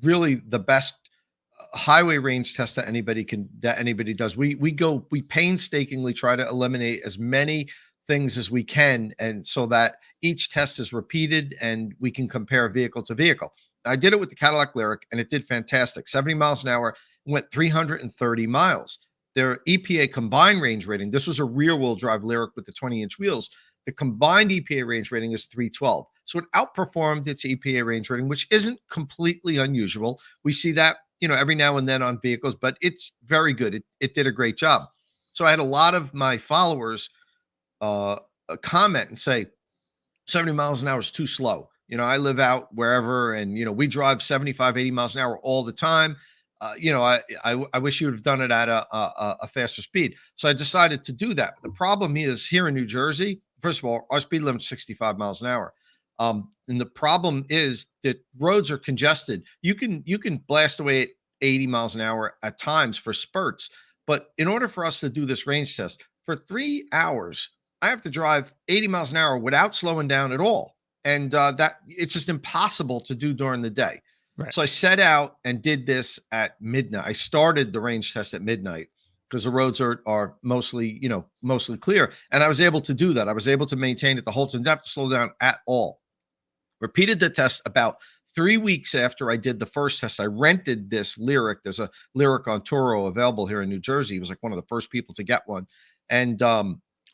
really the best highway range test that anybody does. We painstakingly try to eliminate as many things as we can, and so that each test is repeated and we can compare vehicle to vehicle. I did it with the Cadillac Lyriq, and it did fantastic. 70 miles an hour, went 330 miles. Their EPA combined range rating, this was a rear-wheel drive Lyriq with the 20-inch wheels. The combined EPA range rating is 312. So it outperformed its EPA range rating, which isn't completely unusual. We see that, every now and then on vehicles, but it's very good. It did a great job. So I had a lot of my followers comment and say, 70 miles an hour is too slow. I live out wherever, and, we drive 75, 80 miles an hour all the time. I wish you would have done it at a faster speed. So I decided to do that. But the problem is here in New Jersey, first of all, our speed limit is 65 miles an hour. And the problem is that roads are congested. You can blast away at 80 miles an hour at times for spurts. But in order for us to do this range test for 3 hours, I have to drive 80 miles an hour without slowing down at all. And that it's just impossible to do during the day. Right. So I set out and did this at midnight. I started the range test at midnight because the roads are mostly clear. And I was able to do that. I was able to maintain it the whole time. Didn't have to slow down at all. Repeated the test about 3 weeks after I did the first test. I rented this Lyriq. There's a Lyriq on Turo available here in New Jersey. He was like one of the first people to get one. And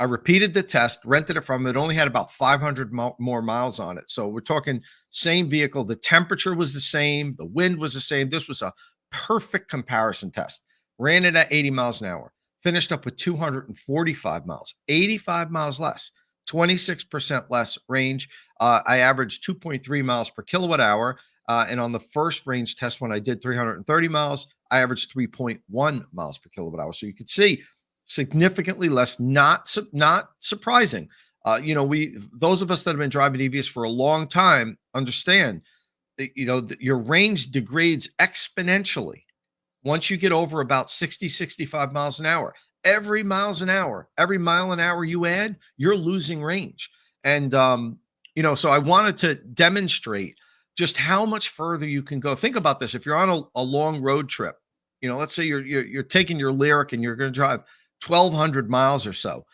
I repeated the test, rented it from him. It only had about 500 more miles on it. So we're talking same vehicle. The temperature was the same. The wind was the same. This was a perfect comparison test. Ran it at 80 miles an hour. Finished up with 245 miles, 85 miles less. 26% less range. I averaged 2.3 miles per kilowatt hour. And on the first range test, when I did 330 miles, I averaged 3.1 miles per kilowatt hour. So you could see significantly less, not surprising. Those of us that have been driving EVs for a long time understand that, your range degrades exponentially once you get over about 60, 65 miles an hour. Every mile an hour you add, you're losing range. And, so I wanted to demonstrate just how much further you can go. Think about this. If you're on a long road trip, let's say you're taking your Lyriq and you're going to drive 1,200 miles or so,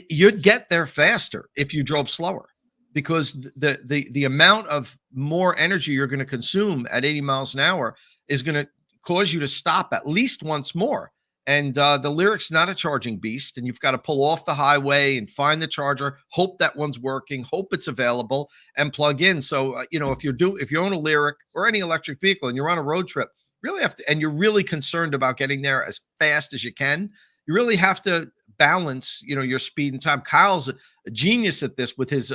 you'd get there faster if you drove slower, because the amount of more energy you're going to consume at 80 miles an hour is going to cause you to stop at least once more. And the Lyriq's not a charging beast, and you've got to pull off the highway and find the charger, hope that one's working, hope it's available, and plug in. So, if you own a Lyriq or any electric vehicle and you're on a road trip, really have to, and you're really concerned about getting there as fast as you can, you really have to balance, your speed and time. Kyle's a genius at this with his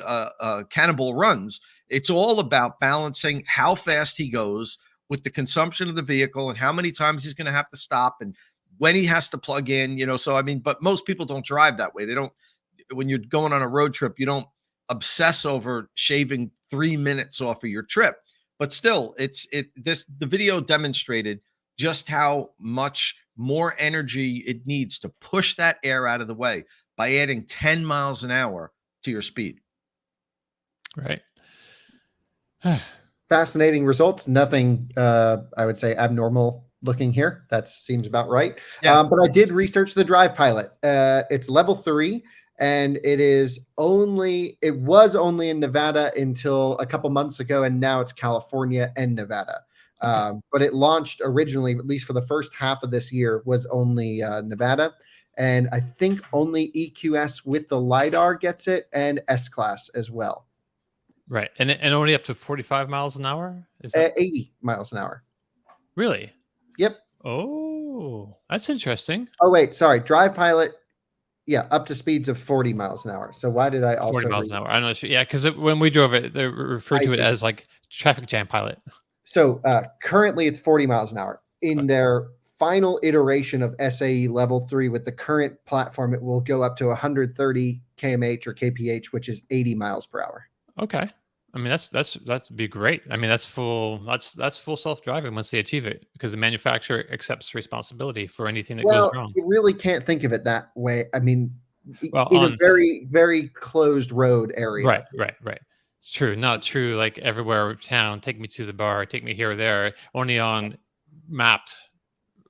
Cannonball runs. It's all about balancing how fast he goes with the consumption of the vehicle and how many times he's going to have to stop and when he has to plug in, but most people don't drive that way. They don't, when you're going on a road trip, you don't obsess over shaving 3 minutes off of your trip. But still, the video demonstrated just how much more energy it needs to push that air out of the way by adding 10 miles an hour to your speed. Right. Fascinating results. Nothing, I would say, abnormal looking here. That seems about right. Yeah. But I did research the Drive Pilot. It's level 3, and it was only in Nevada until a couple months ago, and now it's California and Nevada. But it launched originally, at least for the first half of this year, was only Nevada. And I think only EQS with the LiDAR gets it, and S-Class as well. Right. And only up to 45 miles an hour? Is that 80 miles an hour. really? Yep. Oh, that's interesting. Oh, wait, sorry. Drive Pilot, yeah, up to speeds of 40 miles an hour. So why did I also 40 miles an hour. I'm not sure. Yeah, because when we drove it, they referred to it as like traffic jam pilot. So currently it's 40 miles an hour. In their final iteration of SAE level 3 with the current platform, it will go up to 130 kmh or kph, which is 80 miles per hour. Okay. I mean, that'd be great. I mean, that's full self-driving once they achieve it, because the manufacturer accepts responsibility for anything that goes wrong. You really can't think of it that way. I mean, Well, in a very, very closed road area. Right. It's true. Not true. Like everywhere town, take me to the bar, take me here or there. Only on mapped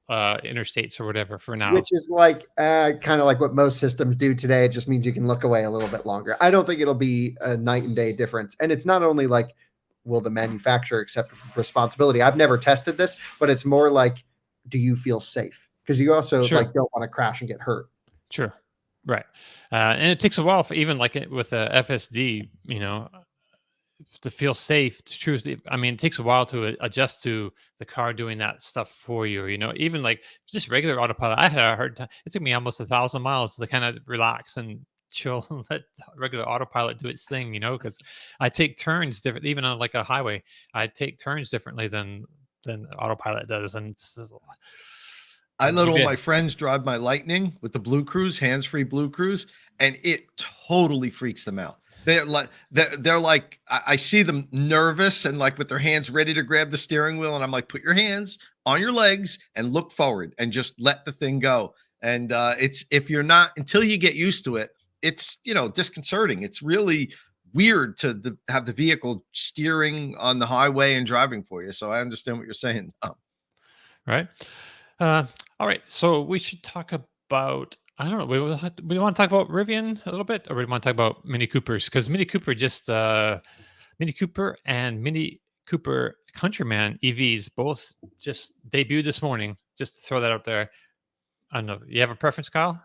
interstates or whatever for now. Which is like kind of like what most systems do today. It just means you can look away a little bit longer. I don't think it'll be a night and day difference. And it's not only like, will the manufacturer accept responsibility? I've never tested this, but it's more like, do you feel safe? Because you also like don't want to crash and get hurt. Sure. Right. And it takes a while for even like with a FSD, to feel safe, to choose. I mean, it takes a while to adjust to the car doing that stuff for you. Even like just regular autopilot. I had a hard time. It took me almost 1,000 miles to kind of relax and chill and let regular autopilot do its thing. Because I take turns different, even on like a highway. I take turns differently than autopilot does, and I let all my friends drive my Lightning with the Blue Cruise, hands-free Blue Cruise, and it totally freaks them out. They're like, I see them nervous and like with their hands ready to grab the steering wheel. And I'm like, put your hands on your legs and look forward and just let the thing go. And until you get used to it, it's, disconcerting. It's really weird to have the vehicle steering on the highway and driving for you. So I understand what you're saying. Right. All right. So we should talk about, I don't know. We want to talk about Rivian a little bit, or we want to talk about Mini Coopers, because Mini Cooper Mini Cooper and Mini Cooper Countryman EVs both just debuted this morning. Just to throw that out there. I don't know. You have a preference, Kyle?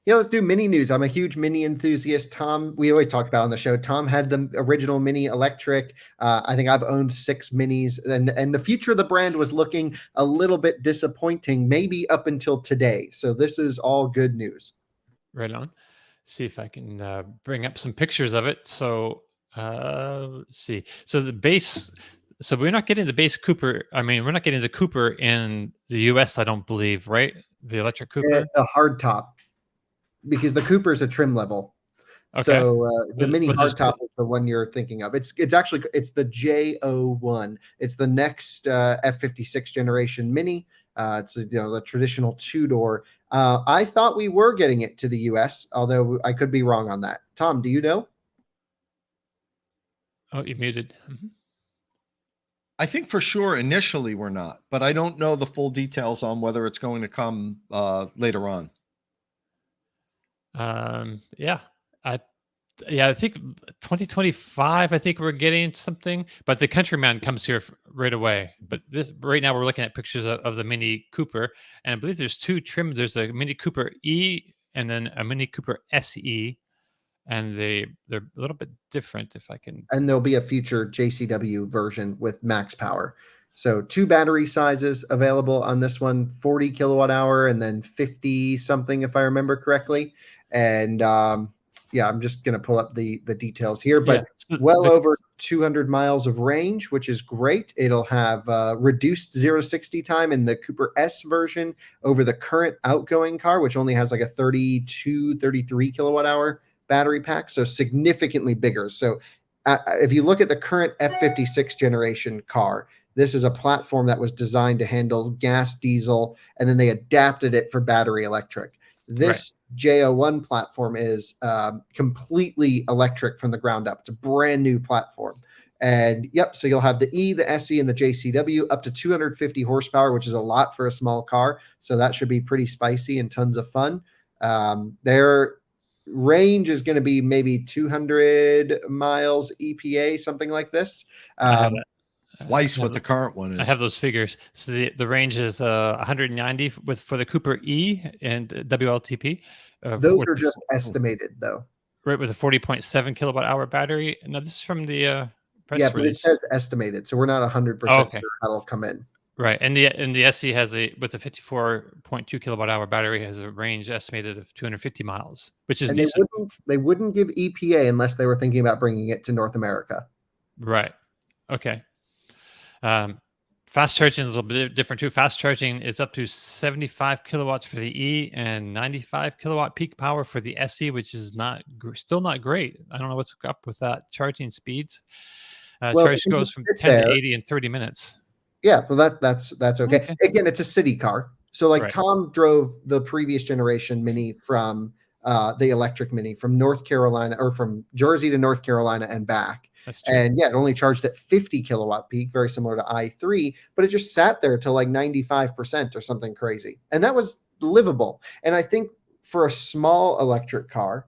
Yeah, let's do Mini news. I'm a huge Mini enthusiast. Tom, we always talk about on the show. Tom had the original Mini electric. I think I've owned 6 Minis, and the future of the brand was looking a little bit disappointing, maybe up until today. So this is all good news. Right on. see if I can bring up some pictures of it. So let's see. So the base. So we're not getting the base Cooper. I mean, we're not getting the Cooper in the U.S. I don't believe, right? The electric Cooper. The hard top, because the Cooper is a trim level. Okay. So the What- mini what is- hardtop is the one you're thinking of. It's actually it's the J01. It's the next F56 generation mini. It's the traditional two-door. I thought we were getting it to the US, although I could be wrong on that. Tom, do you know? Oh, you muted. Mhm. I think for sure initially we're not, but I don't know the full details on whether it's going to come later on. Yeah, I I think 2025. I think we're getting something, but the Countryman comes here right away. But this right now we're looking at pictures of the Mini Cooper, and I believe there's two trims. There's a Mini Cooper E and then a Mini Cooper SE, and they're a little bit different. If I can, And there'll be a future JCW version with max power. So 2 battery sizes available on this one, 40 kilowatt hour and then 50 something, if I remember correctly. And I'm just going to pull up the details here, but so well over 200 miles of range, which is great. It'll have reduced 0 to 60 time in the Cooper S version over the current outgoing car, which only has like a 32, 33 kilowatt hour battery pack. So significantly bigger. So if you look at the current F56 generation car, this is a platform that was designed to handle gas, diesel, and then they adapted it for battery electric. This J01 platform is completely electric from the ground up. It's a brand new platform. And so you'll have the E, the SE, and the JCW up to 250 horsepower, which is a lot for a small car. So that should be pretty spicy and tons of fun. Their range is going to be maybe 200 miles EPA, something like this. Twice what the current one is. I have those figures. So the range is 190 for the Cooper E and WLTP. Those are just estimated, though. Right, with a 40.7 kilowatt hour battery. Now this is from the press but it release. says estimated, so we're not 100% sure how it'll come in. Right, and the SE has with a 54.2 kilowatt hour battery has a range estimated of 250 miles, which is decent. They wouldn't give EPA unless they were thinking about bringing it to North America. Right. Okay. Fast charging is a little bit different too. Fast charging is up to 75 kilowatts for the E and 95 kilowatt peak power for the SE, which is still not great. I don't know what's up with that charging speeds. Charge goes from 10 to 80 in 30 minutes. Yeah, well that's okay. Again, it's a city car. So Tom drove the previous generation Mini from the electric Mini from North Carolina, or from Jersey to North Carolina and back. And it only charged at 50 kilowatt peak, very similar to i3, but it just sat there till like 95% or something crazy. And that was livable. And I think for a small electric car,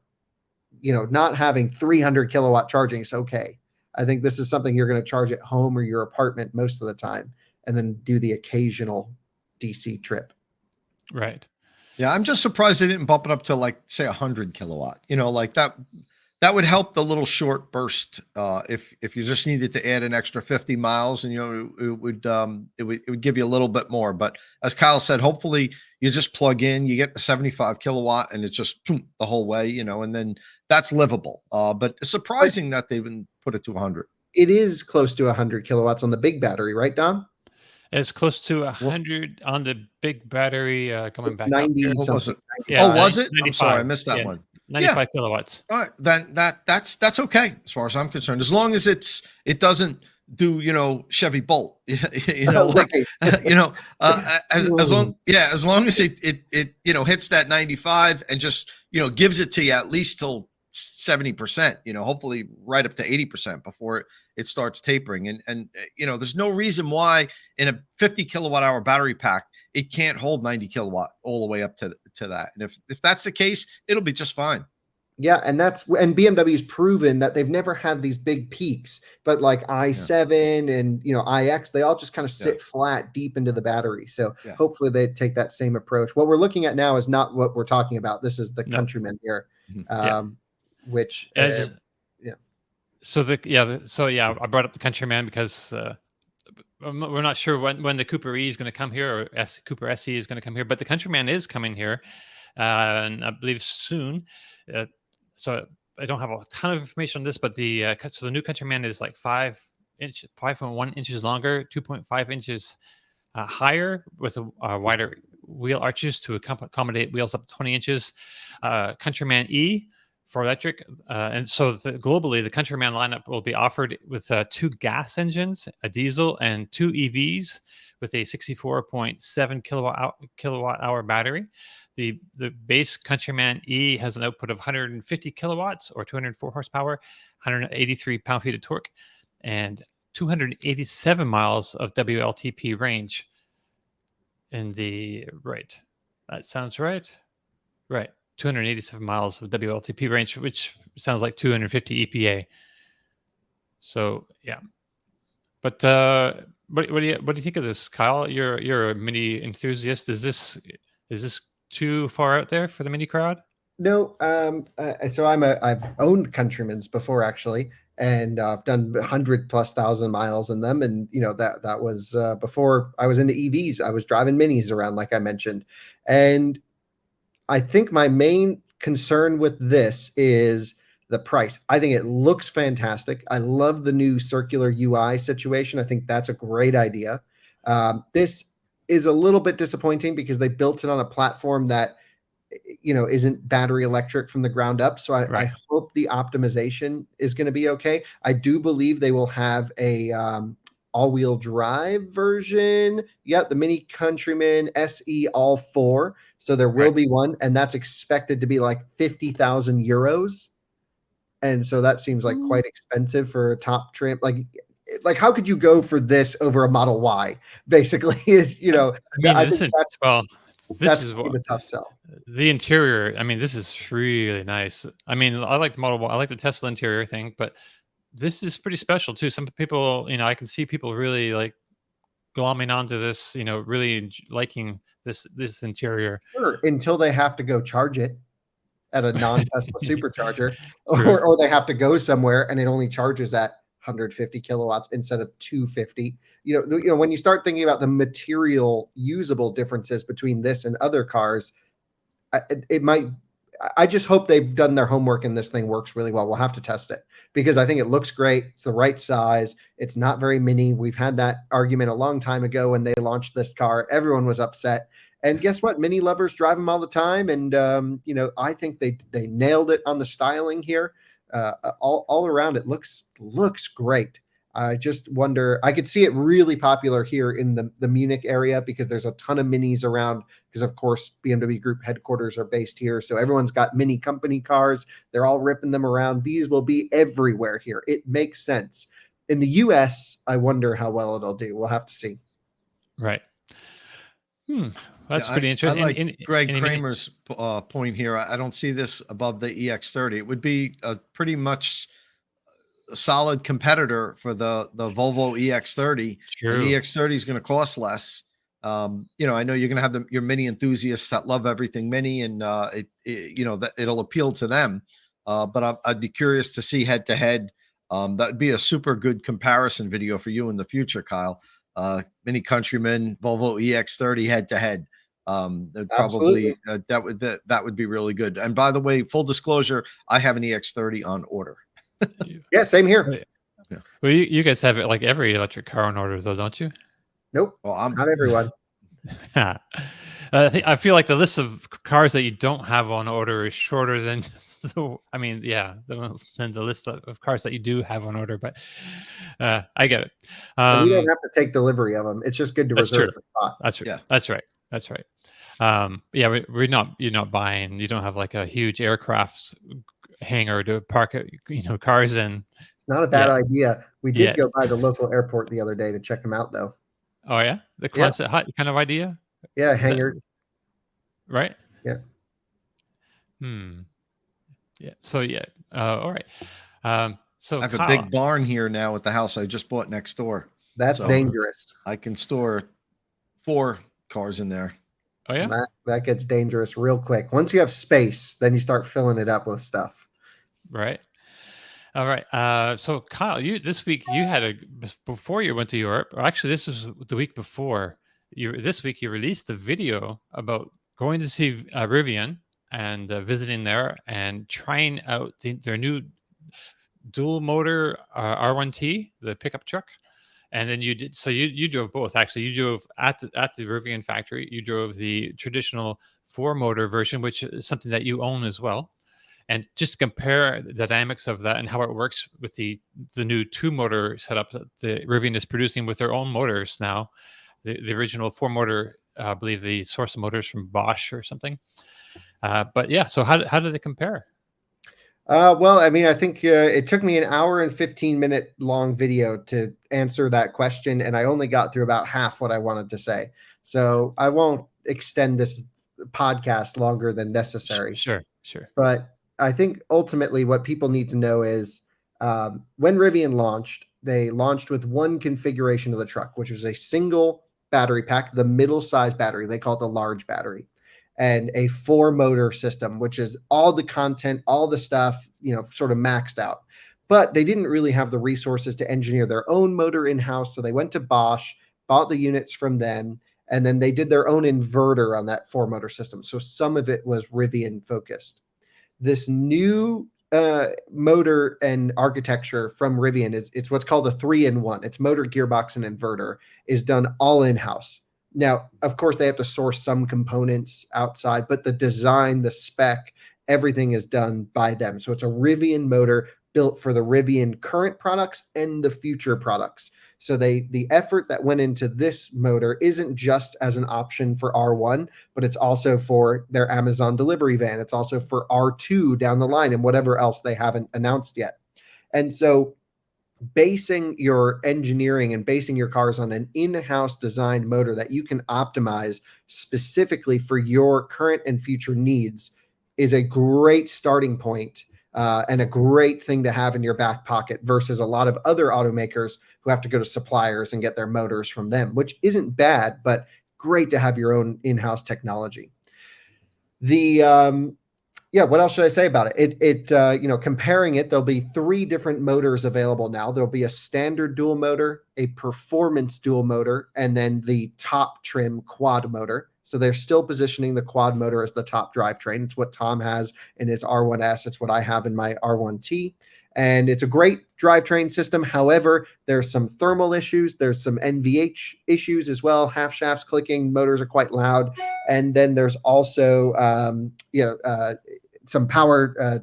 not having 300 kilowatt charging is okay. I think this is something you're going to charge at home or your apartment most of the time, and then do the occasional DC trip. Right. Yeah, I'm just surprised they didn't bump it up to say 100 kilowatt. Like that. That would help the little short burst if you just needed to add an extra 50 miles, and it would give you a little bit more. But as Kyle said, hopefully you just plug in, you get the 75 kilowatt, and it's just the whole way, and then that's livable. But it's surprising that they even put it to 100. It is close to 100 kilowatts on the big battery, right, Dom? It's close to 100 on the big battery. Coming back 90 up. What was it? Yeah, was it? 95. I'm sorry, I missed that one. 95 kilowatts. All right, then that's okay as far as I'm concerned. As long as it doesn't do Chevy Bolt, as long as it hits that 95 and just gives it to you at least till 70%, hopefully right up to 80% before it starts tapering. And there's no reason why in a 50 kilowatt hour battery pack it can't hold 90 kilowatt all the way up to that. And if that's the case, it'll be just fine. Yeah, and BMW's proven that they've never had these big peaks, but like i7 and iX, they all just kind of sit flat deep into the battery. So hopefully they take that same approach. What we're looking at now is not what we're talking about. This is the Countryman here, which So I brought up the Countryman because we're not sure when the Cooper E is going to come here, or Cooper SE is going to come here, but the Countryman is coming here, and I believe soon. so I don't have a ton of information on this, but the new Countryman is like 5.1 inches longer, 2.5 inches higher, with a wider wheel arches to accommodate wheels up to 20 inches. Countryman E for electric, and so globally, the Countryman lineup will be offered with 2 gas engines, a diesel, and 2 EVs with a 64.7 kilowatt hour battery. The base Countryman E has an output of 150 kilowatts or 204 horsepower, 183 pound-feet of torque, and 287 miles of WLTP range. That sounds right. Right. 287 miles of WLTP range, which sounds like 250 EPA. So yeah. But what do you think of this, Kyle? You're a Mini enthusiast. Is this too far out there for the Mini crowd? No, so I've owned Countrymans before, actually, and I've done 100,000+ miles in them, and that was before I was into EVs. I was driving Minis around, like I mentioned, and I think my main concern with this is the price. I think it looks fantastic. I love the new circular UI situation. I think that's a great idea. This is a little bit disappointing because they built it on a platform that isn't battery electric from the ground up. So I hope the optimization is going to be okay. I do believe they will have a all-wheel drive version. Yep, the Mini Countryman SE all 4. So there will be one, and that's expected to be like 50,000 euros. And so that seems like quite expensive for a top trim. Like how could you go for this over a Model Y? Basically, is this is a tough sell. The interior. I mean, this is really nice. I mean, I like the Model Y. I like the Tesla interior thing, but this is pretty special too. Some people, I can see people really like glomming onto this. Really liking this interior. Sure, until they have to go charge it at a non-Tesla supercharger, or they have to go somewhere and it only charges at 150 kilowatts instead of 250. When you start thinking about the material usable differences between this and other cars, I just hope they've done their homework and this thing works really well. We'll have to test it because I think it looks great. It's the right size. It's not very mini. We've had that argument a long time ago when they launched this car. Everyone was upset. And guess what? Mini lovers drive them all the time. And, I think they nailed it on the styling here. All around it looks great. I just wonder, I could see it really popular here in the Munich area because there's a ton of Minis around because, of course, BMW Group headquarters are based here. So everyone's got Mini company cars. They're all ripping them around. These will be everywhere here. It makes sense. In the US, I wonder how well it'll do. We'll have to see. Right. That's pretty interesting. I like Greg Kramer's point here. I don't see this above the EX30. It would be a pretty much solid competitor for the Volvo EX30. True. The EX30 is going to cost less. I know you're going to have your Mini enthusiasts that love everything Mini, and that it'll appeal to them. But I'd be curious to see head to head. That'd be a super good comparison video for you in the future, Kyle. Mini Countryman, Volvo EX30 head to head. Probably that would be really good. And by the way, full disclosure, I have an EX30 on order. Yeah, same here. Yeah. Well, you guys have it like every electric car on order, though, don't you? Nope. Well, not everyone. I feel like the list of cars that you don't have on order is shorter than than the list of cars that you do have on order. But I get it. We don't have to take delivery of them. It's just good to reserve a spot. That's right. Yeah. That's right. You're not buying. You don't have like a huge aircraft hangar to park cars in. It's not a bad idea. We did go by the local airport the other day to check them out, though. Oh yeah, the classic kind of idea. Yeah, hangar. Right. Yeah. Yeah. So all right. So I have a big barn here now at the house I just bought next door. That's dangerous. I can store 4 cars in there. Oh yeah. That gets dangerous real quick. Once you have space, then you start filling it up with stuff. Right. All right. So Kyle, this week you had before you went to Europe, or actually this was the week before. This week you released a video about going to see Rivian and visiting there and trying out their new dual motor R1T, the pickup truck. And then you drove both. Actually, you drove at the Rivian factory. You drove the traditional 4-motor version, which is something that you own as well. And just compare the dynamics of that and how it works with the new 2-motor setup that the Rivian is producing with their own motors now. The original 4-motor, I believe the source of motors from Bosch or something. But yeah, so how do they compare? Well, I mean, I think it took me an hour and 15-minute long video to answer that question, and I only got through about half what I wanted to say. So I won't extend this podcast longer than necessary. Sure. But I think ultimately what people need to know is when Rivian launched, they launched with one configuration of the truck, which was a single battery pack, the middle-size battery. They call it the large battery, and a 4-motor system, which is all the content, all the stuff, sort of maxed out. But they didn't really have the resources to engineer their own motor in-house, so they went to Bosch, bought the units from them, and then they did their own inverter on that 4-motor system. So some of it was Rivian focused. This new motor and architecture from Rivian, it's what's called a 3-in-1. It's motor, gearbox, and inverter, is done all in-house. Now, of course, they have to source some components outside, but the design, the spec, everything is done by them. So it's a Rivian motor built for the Rivian current products and the future products. So the effort that went into this motor isn't just as an option for R1, but it's also for their Amazon delivery van. It's also for R2 down the line and whatever else they haven't announced yet. And so basing your engineering and basing your cars on an in-house designed motor that you can optimize specifically for your current and future needs is a great starting point and a great thing to have in your back pocket versus a lot of other automakers who have to go to suppliers and get their motors from them, which isn't bad, but great to have your own in-house technology. What else should I say about it? Comparing it, there'll be 3 different motors available now. There'll be a standard dual motor, a performance dual motor, and then the top trim quad motor. So they're still positioning the quad motor as the top drivetrain. It's what Tom has in his R1S. It's what I have in my R1T. And it's a great drivetrain system. However, there's some thermal issues. There's some NVH issues as well. Half shafts clicking, motors are quite loud. And then there's also some power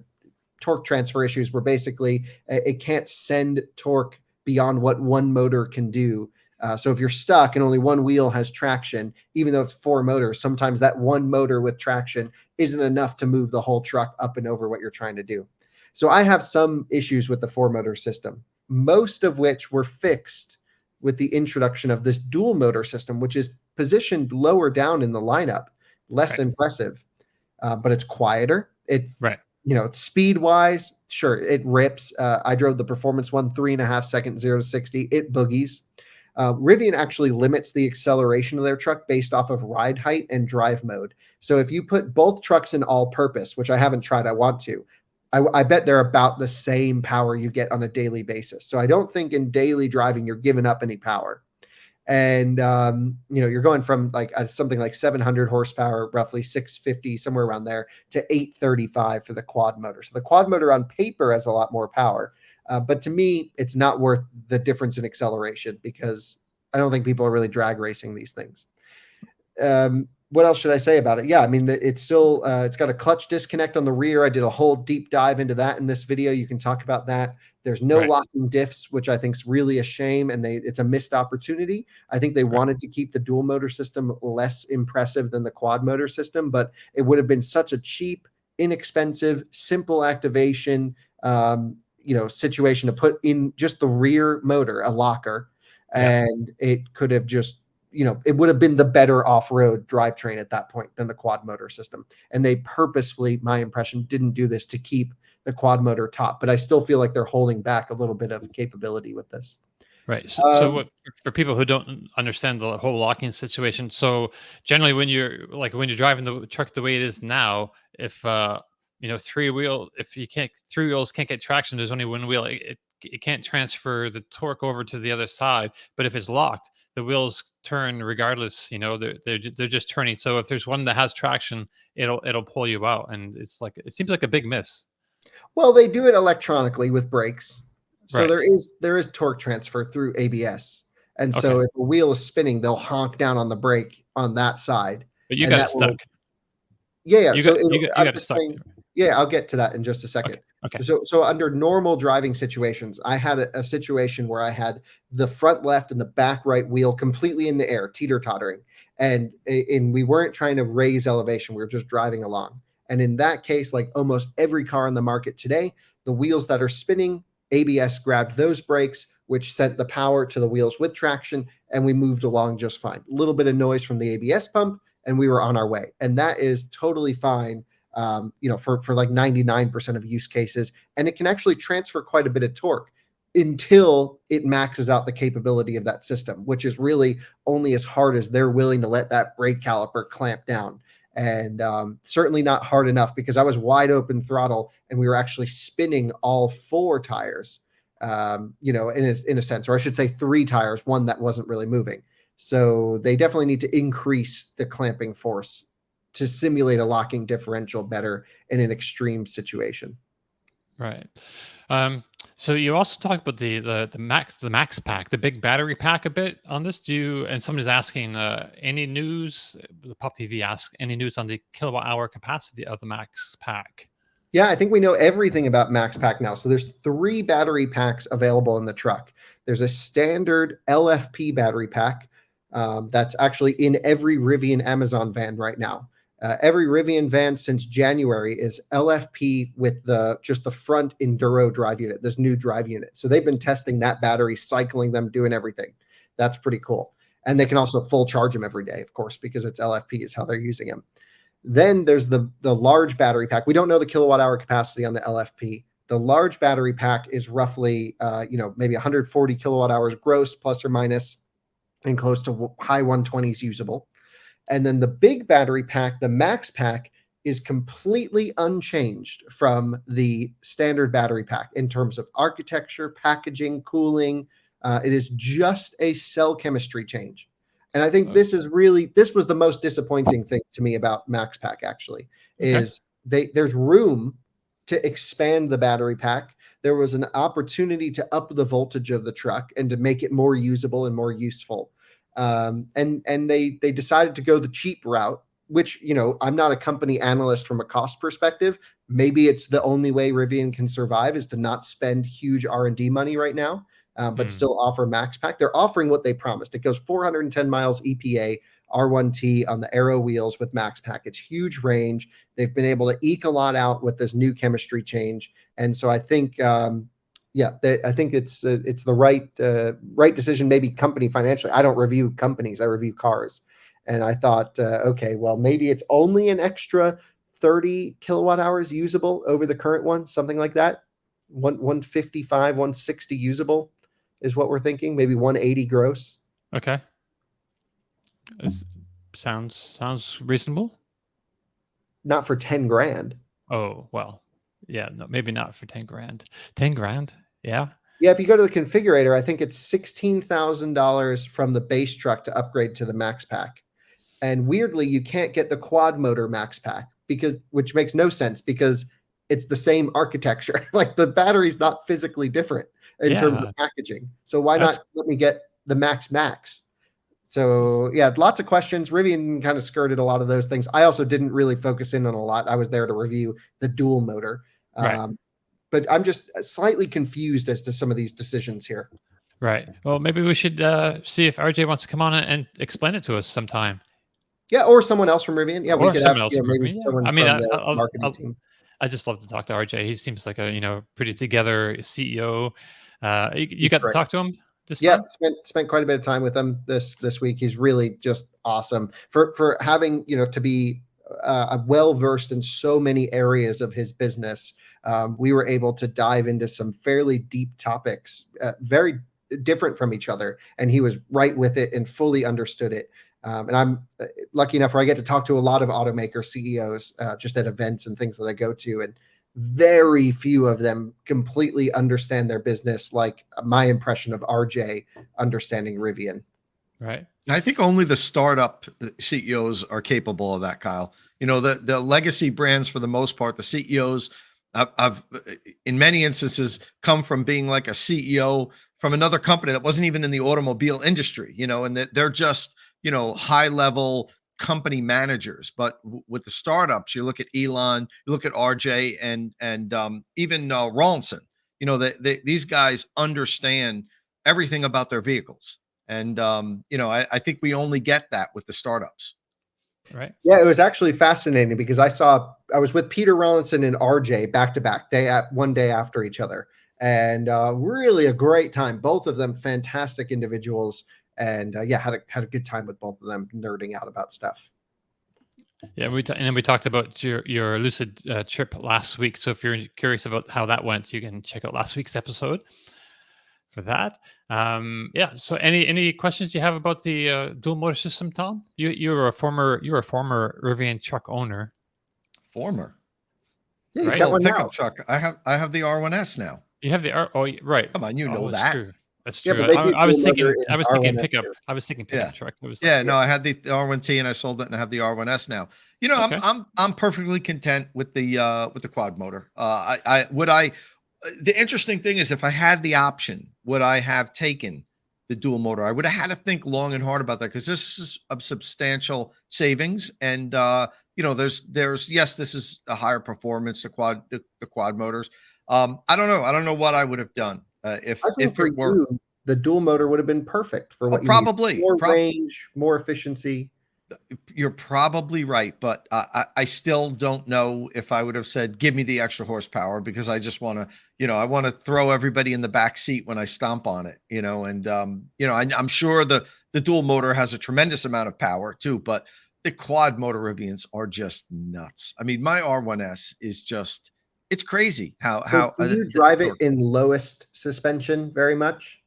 torque transfer issues where basically it can't send torque beyond what one motor can do. So if you're stuck and only one wheel has traction, even though it's 4 motors, sometimes that one motor with traction isn't enough to move the whole truck up and over what you're trying to do. So I have some issues with the 4-motor system, most of which were fixed with the introduction of this dual motor system, which is positioned lower down in the lineup, less impressive, but it's quieter. Speed wise, sure, it rips. I drove the performance one, 3.5 seconds, 0 to 60. It boogies. Rivian actually limits the acceleration of their truck based off of ride height and drive mode. So if you put both trucks in all purpose, which I haven't tried, I want to, I bet they're about the same power you get on a daily basis. So I don't think in daily driving, you're giving up any power. And, you're going from something like 700 horsepower, roughly 650, somewhere around there, to 835 for the quad motor. So the quad motor on paper has a lot more power. But to me, it's not worth the difference in acceleration because I don't think people are really drag racing these things. What else should I say about it? Yeah, I mean, it's still, it's got a clutch disconnect on the rear. I did a whole deep dive into that in this video. You can talk about that. There's no locking diffs, which I think is really a shame, and it's a missed opportunity. I think they wanted to keep the dual motor system less impressive than the quad motor system, but it would have been such a cheap, inexpensive, simple activation, situation to put in just the rear motor, a locker, and it could have just, it would have been the better off-road drivetrain at that point than the quad motor system. And they purposefully, my impression, didn't do this to keep the quad motor top, but I still feel like they're holding back a little bit of capability with this. Right. So what, for people who don't understand the whole locking situation, so generally when you're driving the truck the way it is now, if 3 wheels can't get traction, there's only one wheel. It can't transfer the torque over to the other side. But if it's locked, the wheels turn regardless. They're just turning. So if there's one that has traction, it'll pull you out, and it seems like a big miss. Well, they do it electronically with brakes, so Right. there is torque transfer through ABS, and so Okay. if a wheel is spinning, they'll honk down on the brake on that side, But you and got that it will. stuck. Yeah. You So got you got you I'm got it just stuck. saying. Yeah, I'll get to that in just a second. Okay. So under normal driving situations, I had a situation where I had the front left and the back right wheel completely in the air, teeter-tottering. And we weren't trying to raise elevation. We were just driving along. And in that case, like almost every car on the market today, the wheels that are spinning, ABS grabbed those brakes, which sent the power to the wheels with traction, and we moved along just fine. A little bit of noise from the ABS pump, and we were on our way. And that is totally fine. For like 99% of use cases, and it can actually transfer quite a bit of torque until it maxes out the capability of that system, which is really only as hard as they're willing to let that brake caliper clamp down. And certainly not hard enough, because I was wide open throttle and we were actually spinning all four tires, in a sense, or I should say three tires, one that wasn't really moving. So they definitely need to increase the clamping force to simulate a locking differential better in an extreme situation. Right. So you also talked about the max pack, the big battery pack a bit on this. And somebody's asking any news? The Puppy V asks any news on the kilowatt hour capacity of the max pack. Yeah, I think we know everything about max pack now. So there's 3 battery packs available in the truck. There's a standard LFP battery pack that's actually in every Rivian Amazon van right now. Every Rivian van since January is LFP with just the front enduro drive unit, this new drive unit. So they've been testing that battery, cycling them, doing everything. That's pretty cool. And they can also full charge them every day, of course, because it's LFP is how they're using them. Then there's the large battery pack. We don't know the kilowatt hour capacity on the LFP. The large battery pack is roughly, maybe 140 kilowatt hours gross, plus or minus, and close to high 120s usable. And then the big battery pack, the max pack, is completely unchanged from the standard battery pack in terms of architecture, packaging, cooling. It is just a cell chemistry change. And I think this was the most disappointing thing to me about max pack, actually, is there's room to expand the battery pack. There was an opportunity to up the voltage of the truck and to make it more usable and more useful. And they decided to go the cheap route, which, I'm not a company analyst from a cost perspective. Maybe it's the only way Rivian can survive is to not spend huge R&D money right now, but still offer max pack. They're offering what they promised. It goes 410 miles EPA, R1T on the Aero wheels with max pack. It's huge range. They've been able to eke a lot out with this new chemistry change. And so I think, I think it's the right decision, maybe company financially. I don't review companies, I review cars. And I thought, maybe it's only an extra 30 kilowatt hours usable over the current one, something like that. 155, 160 usable is what we're thinking, maybe 180 gross. Okay. This sounds reasonable. Not for 10 grand. Oh, well. Yeah, no, maybe not for 10 grand. 10 grand? Yeah. Yeah, if you go to the configurator, I think it's $16,000 from the base truck to upgrade to the max pack. And weirdly, you can't get the quad motor max pack which makes no sense because it's the same architecture. Like the battery's not physically different in terms of packaging. So why not let me get the max? So yeah, lots of questions. Rivian kind of skirted a lot of those things. I also didn't really focus in on a lot. I was there to review the dual motor. Right. But I'm just slightly confused as to some of these decisions here. Right. Well, maybe we should see if RJ wants to come on and explain it to us sometime. Yeah, or someone else from Rivian. Yeah, we could have maybe someone from the marketing team. I just love to talk to RJ. He seems like a pretty together CEO. You got to talk to him this time? Spent quite a bit of time with him this week. He's really just awesome for having to be well versed in so many areas of his business. We were able to dive into some fairly deep topics, very different from each other, and he was right with it and fully understood it. And I'm lucky enough where I get to talk to a lot of automaker CEOs just at events and things that I go to, and very few of them completely understand their business like my impression of RJ understanding Rivian. Right. I think only the startup CEOs are capable of that, Kyle. The legacy brands, for the most part, the CEOs I've in many instances come from being like a CEO from another company that wasn't even in the automobile industry, and that they're just, high level company managers. But with the startups, you look at Elon, you look at RJ, and even Rawlinson. These guys understand everything about their vehicles. And I think we only get that with the startups. Right. Yeah, it was actually fascinating because I was with Peter Rawlinson and RJ back to back, one day after each other, and really a great time. Both of them fantastic individuals, and had a good time with both of them, nerding out about stuff. Yeah, and then we talked about your Lucid trip last week. So if you're curious about how that went, you can check out last week's episode for that. Yeah. So any questions you have about the dual motor system, Tom? You're a former Rivian truck owner. Former. Yeah, he's Right? got one pickup now. truck. I have the R1S now. You have the right. Come on, you know that's that. true. That's Yeah, true. but they do I was dual thinking motor in R1S pickup. too. I was thinking Yeah. pickup truck. It was Yeah, no, I had the R1T and I sold it, and I have the R1S now. Okay. I'm perfectly content with the quad motor. The interesting thing is, if I had the option, would I have taken the dual motor? I would have had to think long and hard about that, because this is a substantial savings, and there's yes, this is a higher performance, the quad motors. I don't know. I don't know what I would have done if I think for it were. you, the dual motor would have been perfect for what you Probably. need. More range, more efficiency. You're probably right, but I still don't know if I would have said, give me the extra horsepower, because I just want to, I want to throw everybody in the back seat when I stomp on it, and, I'm sure the dual motor has a tremendous amount of power too, but the quad motor Rivians are just nuts. I mean, my R1S is just, it's crazy how Do you drive it in lowest suspension very much?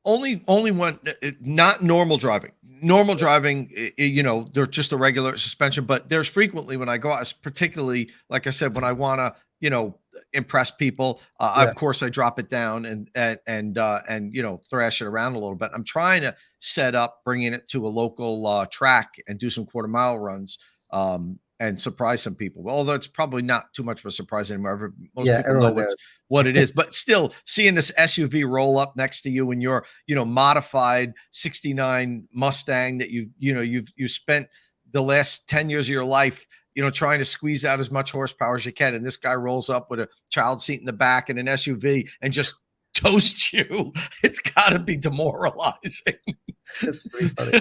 Only one, not normal driving. Normal driving, they're just a regular suspension, but there's frequently when I go out, particularly, like I said, when I want to, impress people, of course I drop it down and thrash it around a little bit. I'm trying to set up bringing it to a local track and do some quarter-mile runs, and surprise some people. Although it's probably not too much of a surprise anymore. Most people know what it is, but still seeing this SUV roll up next to you in your, modified 69 Mustang that you spent the last 10 years of your life, trying to squeeze out as much horsepower as you can. And this guy rolls up with a child seat in the back and an SUV and just toasts you. It's gotta be demoralizing. That's pretty funny.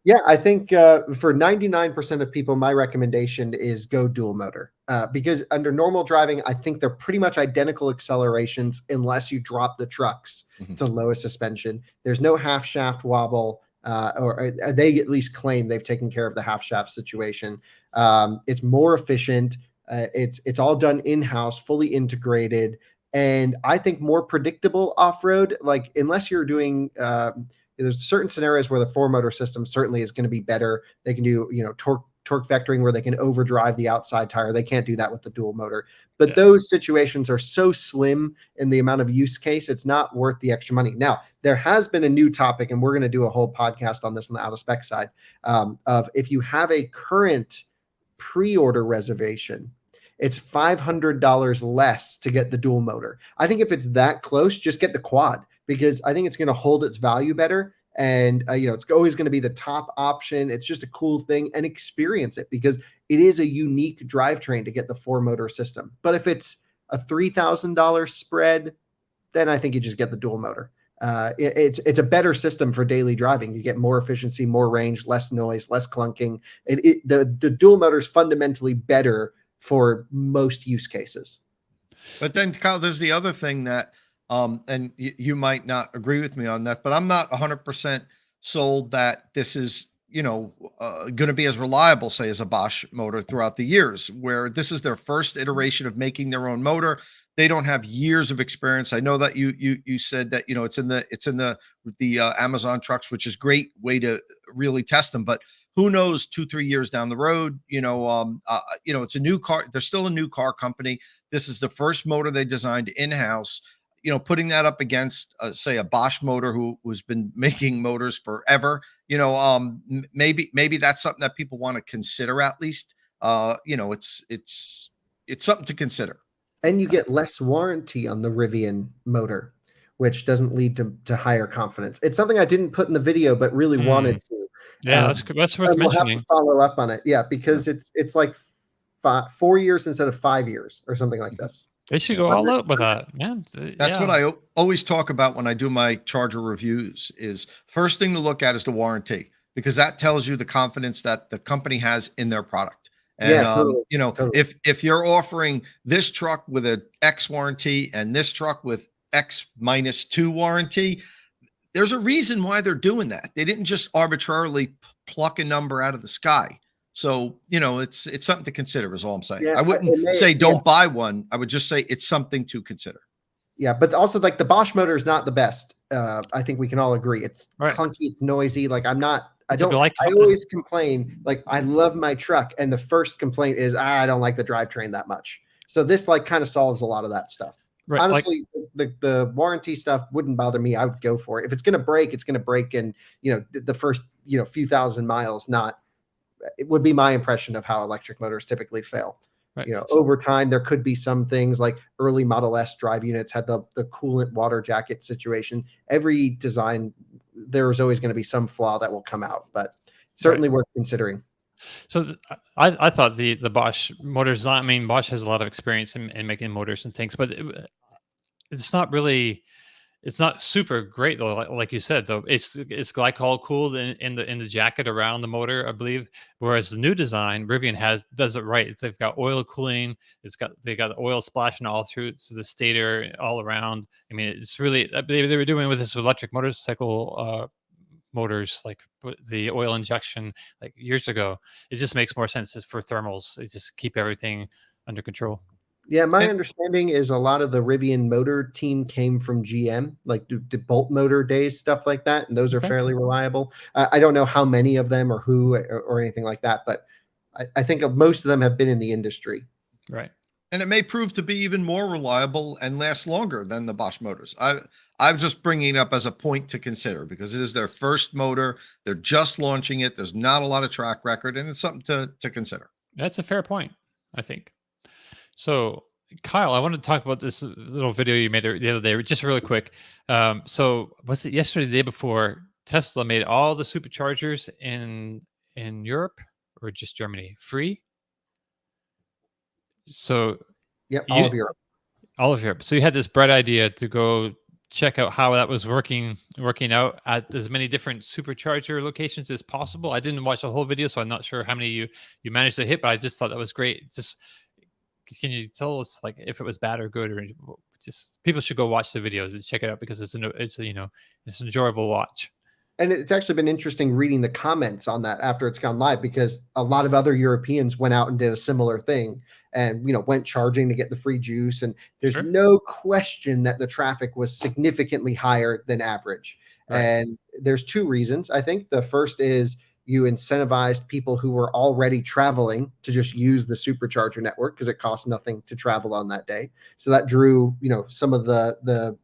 Yeah, I think for 99% of people, my recommendation is go dual motor, because under normal driving, I think they're pretty much identical accelerations unless you drop the trucks to lowest suspension. There's no half shaft wobble, or they at least claim they've taken care of the half shaft situation. It's more efficient. It's all done in-house, fully integrated, and I think more predictable off-road. Like, unless you're doing there's certain scenarios where the four motor system certainly is going to be better. They can do, torque vectoring where they can overdrive the outside tire. They can't do that with the dual motor. But those situations are so slim in the amount of use case, it's not worth the extra money. Now, there has been a new topic, and we're going to do a whole podcast on this on the out of spec side, of if you have a current pre-order reservation, it's $500 less to get the dual motor. I think if it's that close, just get the quad, because I think it's going to hold its value better. And, it's always going to be the top option. It's just a cool thing, and experience it, because it is a unique drivetrain to get the four motor system. But if it's a $3,000 spread, then I think you just get the dual motor. It's a better system for daily driving. You get more efficiency, more range, less noise, less clunking. The dual motor is fundamentally better for most use cases. But then, Kyle, there's the other thing that, and you might not agree with me on that, but I'm not 100% sold that this is, going to be as reliable, say, as a Bosch motor throughout the years, where this is their first iteration of making their own motor. They don't have years of experience. I know that you said that, it's in the Amazon trucks, which is great way to really test them, but who knows, 2-3 years down the road, it's a new car. They're still a new car company. This is the first motor they designed in-house. putting that up against, say, a Bosch motor who's been making motors forever, maybe that's something that people want to consider at least. It's something to consider. And you get less warranty on the Rivian motor, which doesn't lead to higher confidence. It's something I didn't put in the video, but really wanted to. Yeah, that's worth and we'll have mentioning. to follow up on it. Yeah, because it's like 4 years instead of 5 years or something like this. They should go all out with that. Yeah, That's what I always talk about when I do my Charger reviews. Is first thing to look at is the warranty, because that tells you the confidence that the company has in their product. And totally. if you're offering this truck with an X warranty and this truck with X-2 warranty, there's a reason why they're doing that. They didn't just arbitrarily pluck a number out of the sky. So, it's something to consider is all I'm saying. Yeah, I wouldn't say don't buy one. I would just say it's something to consider. Yeah, but also like the Bosch motor is not the best. I think we can all agree. It's clunky, it's noisy. Like I always complain, like I love my truck. And the first complaint is I don't like the drivetrain that much. So this like kind of solves a lot of that stuff. Right. Honestly, the warranty stuff wouldn't bother me. I would go for it. If it's going to break, it's going to break in, the first, few thousand miles, it would be my impression of how electric motors typically fail. Right. Over time, there could be some things like early Model S drive units had the coolant water jacket situation. Every design, there's always going to be some flaw that will come out, but certainly worth considering. So I thought the Bosch motors, Bosch has a lot of experience in making motors and things, but it's not super great though. Like you said, though, it's glycol cooled in the jacket around the motor, I believe. Whereas the new design, Rivian does it right. They've got oil cooling. They got oil splashing all through the stator, all around. I mean, it's really, I believe they were doing with this electric motorcycle motors, like the oil injection, like years ago. It just makes more sense for thermals. They just keep everything under control. Yeah, my understanding is a lot of the Rivian motor team came from GM, like the Bolt motor days, stuff like that. And those are fairly reliable. I don't know how many of them or who or anything like that, but I think most of them have been in the industry. Right. And it may prove to be even more reliable and last longer than the Bosch motors. I'm just bringing it up as a point to consider because it is their first motor. They're just launching it. There's not a lot of track record, and it's something to consider. That's a fair point, I think. So, Kyle, I want to talk about this little video you made the other day, just really quick. So, was it yesterday, the day before? Tesla made all the superchargers in Europe or just Germany free. So, all of Europe. All of Europe. So you had this bright idea to go check out how that was working out at as many different supercharger locations as possible. I didn't watch the whole video, so I'm not sure how many you managed to hit, but I just thought that was great. Just can you tell us like if it was bad or good, or just people should go watch the videos and check it out because it's an enjoyable watch. And it's actually been interesting reading the comments on that after it's gone live, because a lot of other Europeans went out and did a similar thing and, went charging to get the free juice. And there's no question that the traffic was significantly higher than average. Right. And there's two reasons. I think the first is you incentivized people who were already traveling to just use the supercharger network because it costs nothing to travel on that day. So that drew, some of the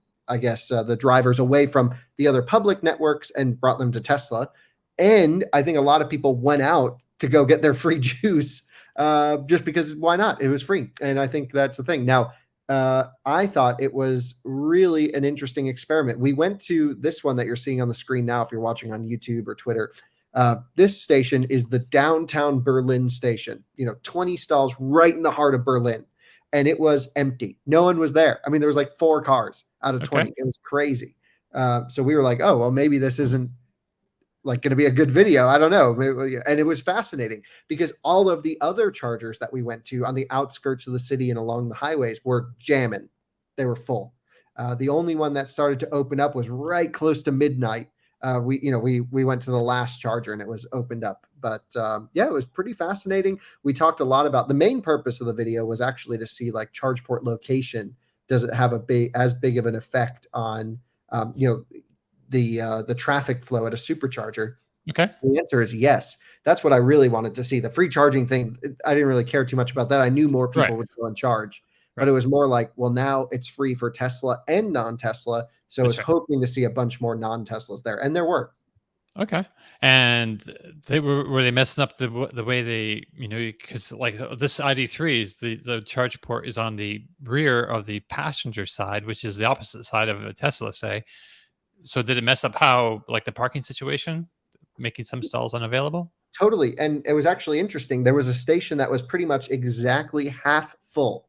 drivers away from the other public networks and brought them to Tesla. And I think a lot of people went out to go get their free juice just because why not? It was free. And I think that's the thing. Now, I thought it was really an interesting experiment. We went to this one that you're seeing on the screen now, if you're watching on YouTube or Twitter. This station is the downtown Berlin station, 20 stalls right in the heart of Berlin. And it was empty. No one was there. I mean, there was like 4 cars out of 20. It was crazy. So we were like, oh, well, maybe this isn't like going to be a good video. I don't know. And it was fascinating because all of the other chargers that we went to on the outskirts of the city and along the highways were jamming. They were full. The only one that started to open up was right close to midnight. We went to the last charger and it was opened up, but it was pretty fascinating. We talked a lot about the main purpose of the video was actually to see like charge port location. Does it have as big of an effect on, the traffic flow at a supercharger? Okay. The answer is yes. That's what I really wanted to see. The free charging thing, I didn't really care too much about that. I knew more people would go and charge. but it was more like, well, now it's free for Tesla and non-Tesla. So I was hoping to see a bunch more non-Teslas there, and there were. Okay. And they were they messing up the way they, because like this ID3 is the charge port is on the rear of the passenger side, which is the opposite side of a Tesla, say. So did it mess up how, like, the parking situation, making some stalls unavailable? Totally. And it was actually interesting. There was a station that was pretty much exactly half full.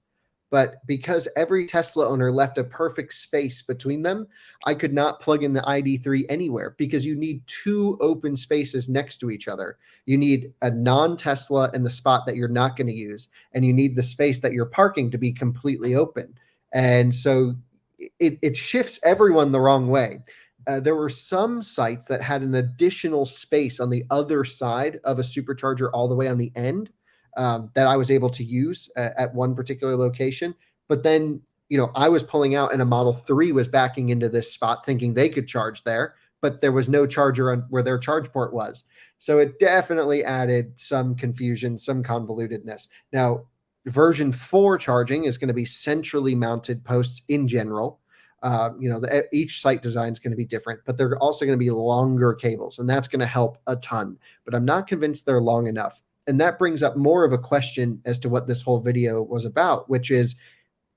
But because every Tesla owner left a perfect space between them, I could not plug in the ID3 anywhere, because you need two open spaces next to each other. You need a non-Tesla in the spot that you're not going to use, and you need the space that you're parking to be completely open. And so it shifts everyone the wrong way. There were some sites that had an additional space on the other side of a supercharger all the way on the end, that I was able to use at one particular location. But then, I was pulling out and a Model 3 was backing into this spot thinking they could charge there, but there was no charger on where their charge port was. So it definitely added some confusion, some convolutedness. Now, version 4 charging is going to be centrally mounted posts in general. Each site design is going to be different, but they're also going to be longer cables, and that's going to help a ton. But I'm not convinced they're long enough. And that brings up more of a question as to what this whole video was about, which is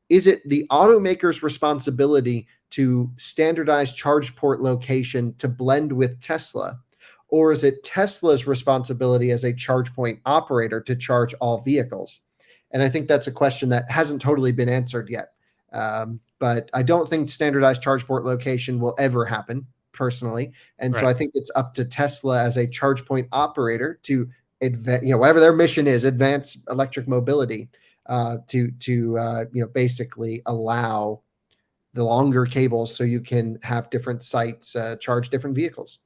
it the automaker's responsibility to standardize charge port location to blend with Tesla? Or is it Tesla's responsibility as a charge point operator to charge all vehicles? And I think that's a question that hasn't totally been answered yet. But I don't think standardized charge port location will ever happen, personally. And so I think it's up to Tesla as a charge point operator to whatever their mission is, advance electric mobility, to basically allow the longer cables so you can have different sites charge different vehicles.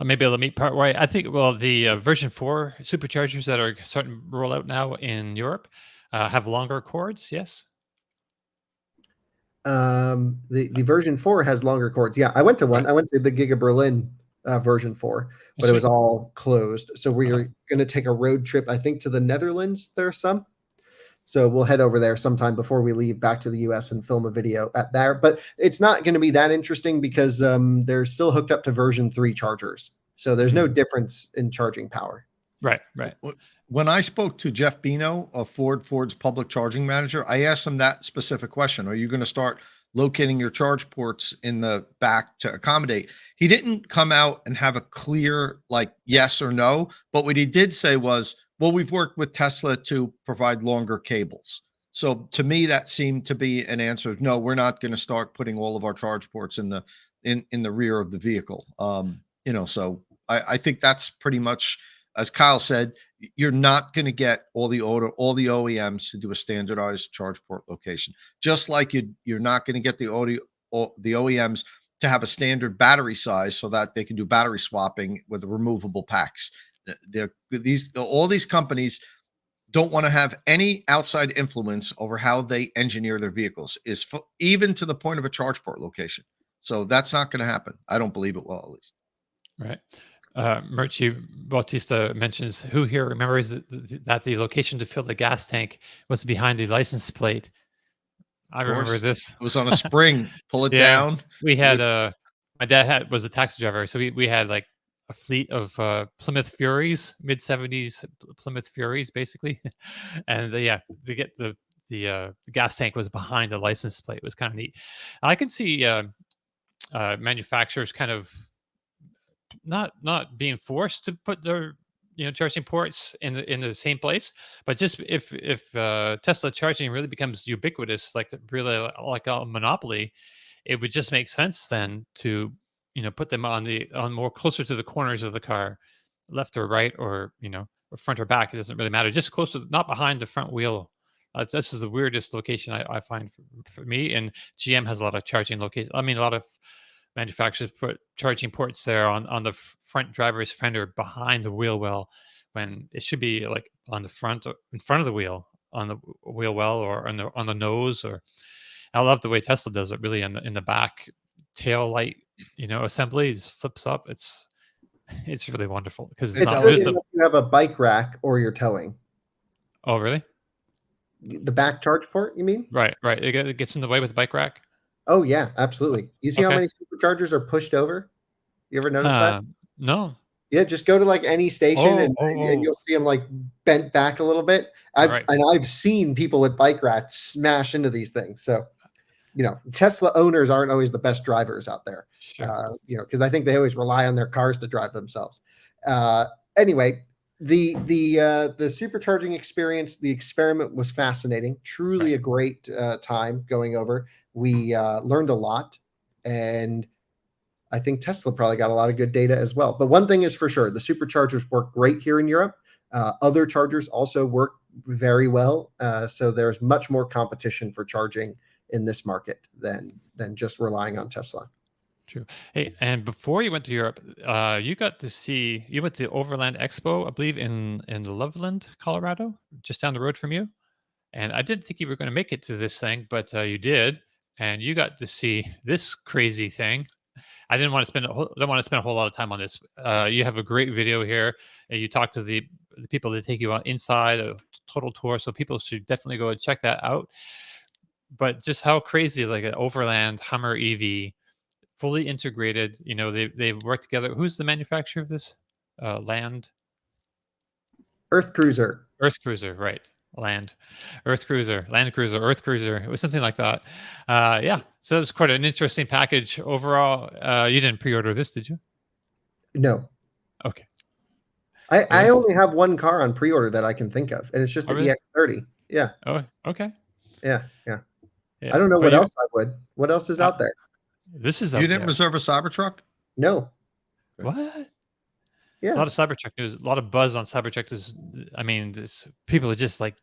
Maybe let me part way. I think, the version 4 superchargers that are starting to roll out now in Europe have longer cords. Yes. The version 4 has longer cords. Yeah, I went to one. I went to the Giga Berlin version 4, but it was all closed. So we're going to take a road trip, I think, to the Netherlands. There are some. So we'll head over there sometime before we leave back to the US and film a video at there. But it's not going to be that interesting because they're still hooked up to version 3 chargers. So there's no difference in charging power. Right. When I spoke to Jeff Bino of Ford's public charging manager, I asked him that specific question. Are you going to start locating your charge ports in the back to accommodate? He didn't come out and have a clear, like, yes or no. But what he did say was, well, we've worked with Tesla to provide longer cables. So to me, that seemed to be an answer of, no, we're not going to start putting all of our charge ports in the rear of the vehicle. So I think that's pretty much, as Kyle said, you're not going to get all the OEMs to do a standardized charge port location. Just like you're not going to get the OEMs to have a standard battery size so that they can do battery swapping with removable packs. All these companies don't want to have any outside influence over how they engineer their vehicles, even to the point of a charge port location. So that's not going to happen. I don't believe it will, at least. Right. Murci Bautista mentions, who here remembers that the location to fill the gas tank was behind the license plate? I remember this. It was on a spring. Pull it down. We had my dad was a taxi driver, so we had like a fleet of Plymouth Furies, mid-70s Plymouth Furies, basically. And to get the gas tank was behind the license plate. It was kind of neat. I can see manufacturers kind of not being forced to put their charging ports in the same place, but just if Tesla charging really becomes ubiquitous, like really like a monopoly, it would just make sense then to put them on more closer to the corners of the car, left or right, or or front or back. It doesn't really matter. Just closer, not behind the front wheel. This is the weirdest location I find for me. And GM has a lot of charging locations. I mean, a lot of manufacturers put charging ports there on the front driver's fender behind the wheel well, when it should be like on the front, in front of the wheel, on the wheel well, or on the nose. Or I love the way Tesla does it, really, in the back tail light assembly. It flips up. It's really wonderful because it's really unless you have a bike rack or you're towing. Oh, really? The back charge port, you mean? Right, right. It gets in the way with the bike rack. Oh yeah, absolutely. You see how Okay. many superchargers are pushed over? You ever notice that? No. Yeah, just go to like any station and Oh. you'll see them like bent back a little bit. All right. I've seen people with bike racks smash into these things. So, Tesla owners aren't always the best drivers out there. Sure. Because I think they always rely on their cars to drive themselves. Anyway, the supercharging experience, the experiment was fascinating. Truly a great time going over. We learned a lot, and I think Tesla probably got a lot of good data as well. But one thing is for sure, the superchargers work great here in Europe. Other chargers also work very well. So there's much more competition for charging in this market than just relying on Tesla. True. Hey, and before you went to Europe, you went to Overland Expo, I believe, in Loveland, Colorado, just down the road from you. And I didn't think you were going to make it to this thing, but you did, and you got to see this crazy thing. I don't want to spend a whole lot of time on this. You have a great video here, and you talk to the people that take you on inside a total tour. So people should definitely go and check that out. But just how crazy, like an Overland Hummer EV, fully integrated. They work together. Who's the manufacturer of this? Earth Cruiser, right? Land Cruiser. It was something like that. Yeah. So it was quite an interesting package overall. You didn't pre-order this, did you? No. Okay. I only have one car on pre-order that I can think of, and it's just the really? EX30. Yeah. Oh, okay. Yeah. I don't know what else I would. What else is out there? This is you didn't reserve a Cybertruck? No. What? Yeah. A lot of Cybertruck news, a lot of buzz on Cybertruck. People are just like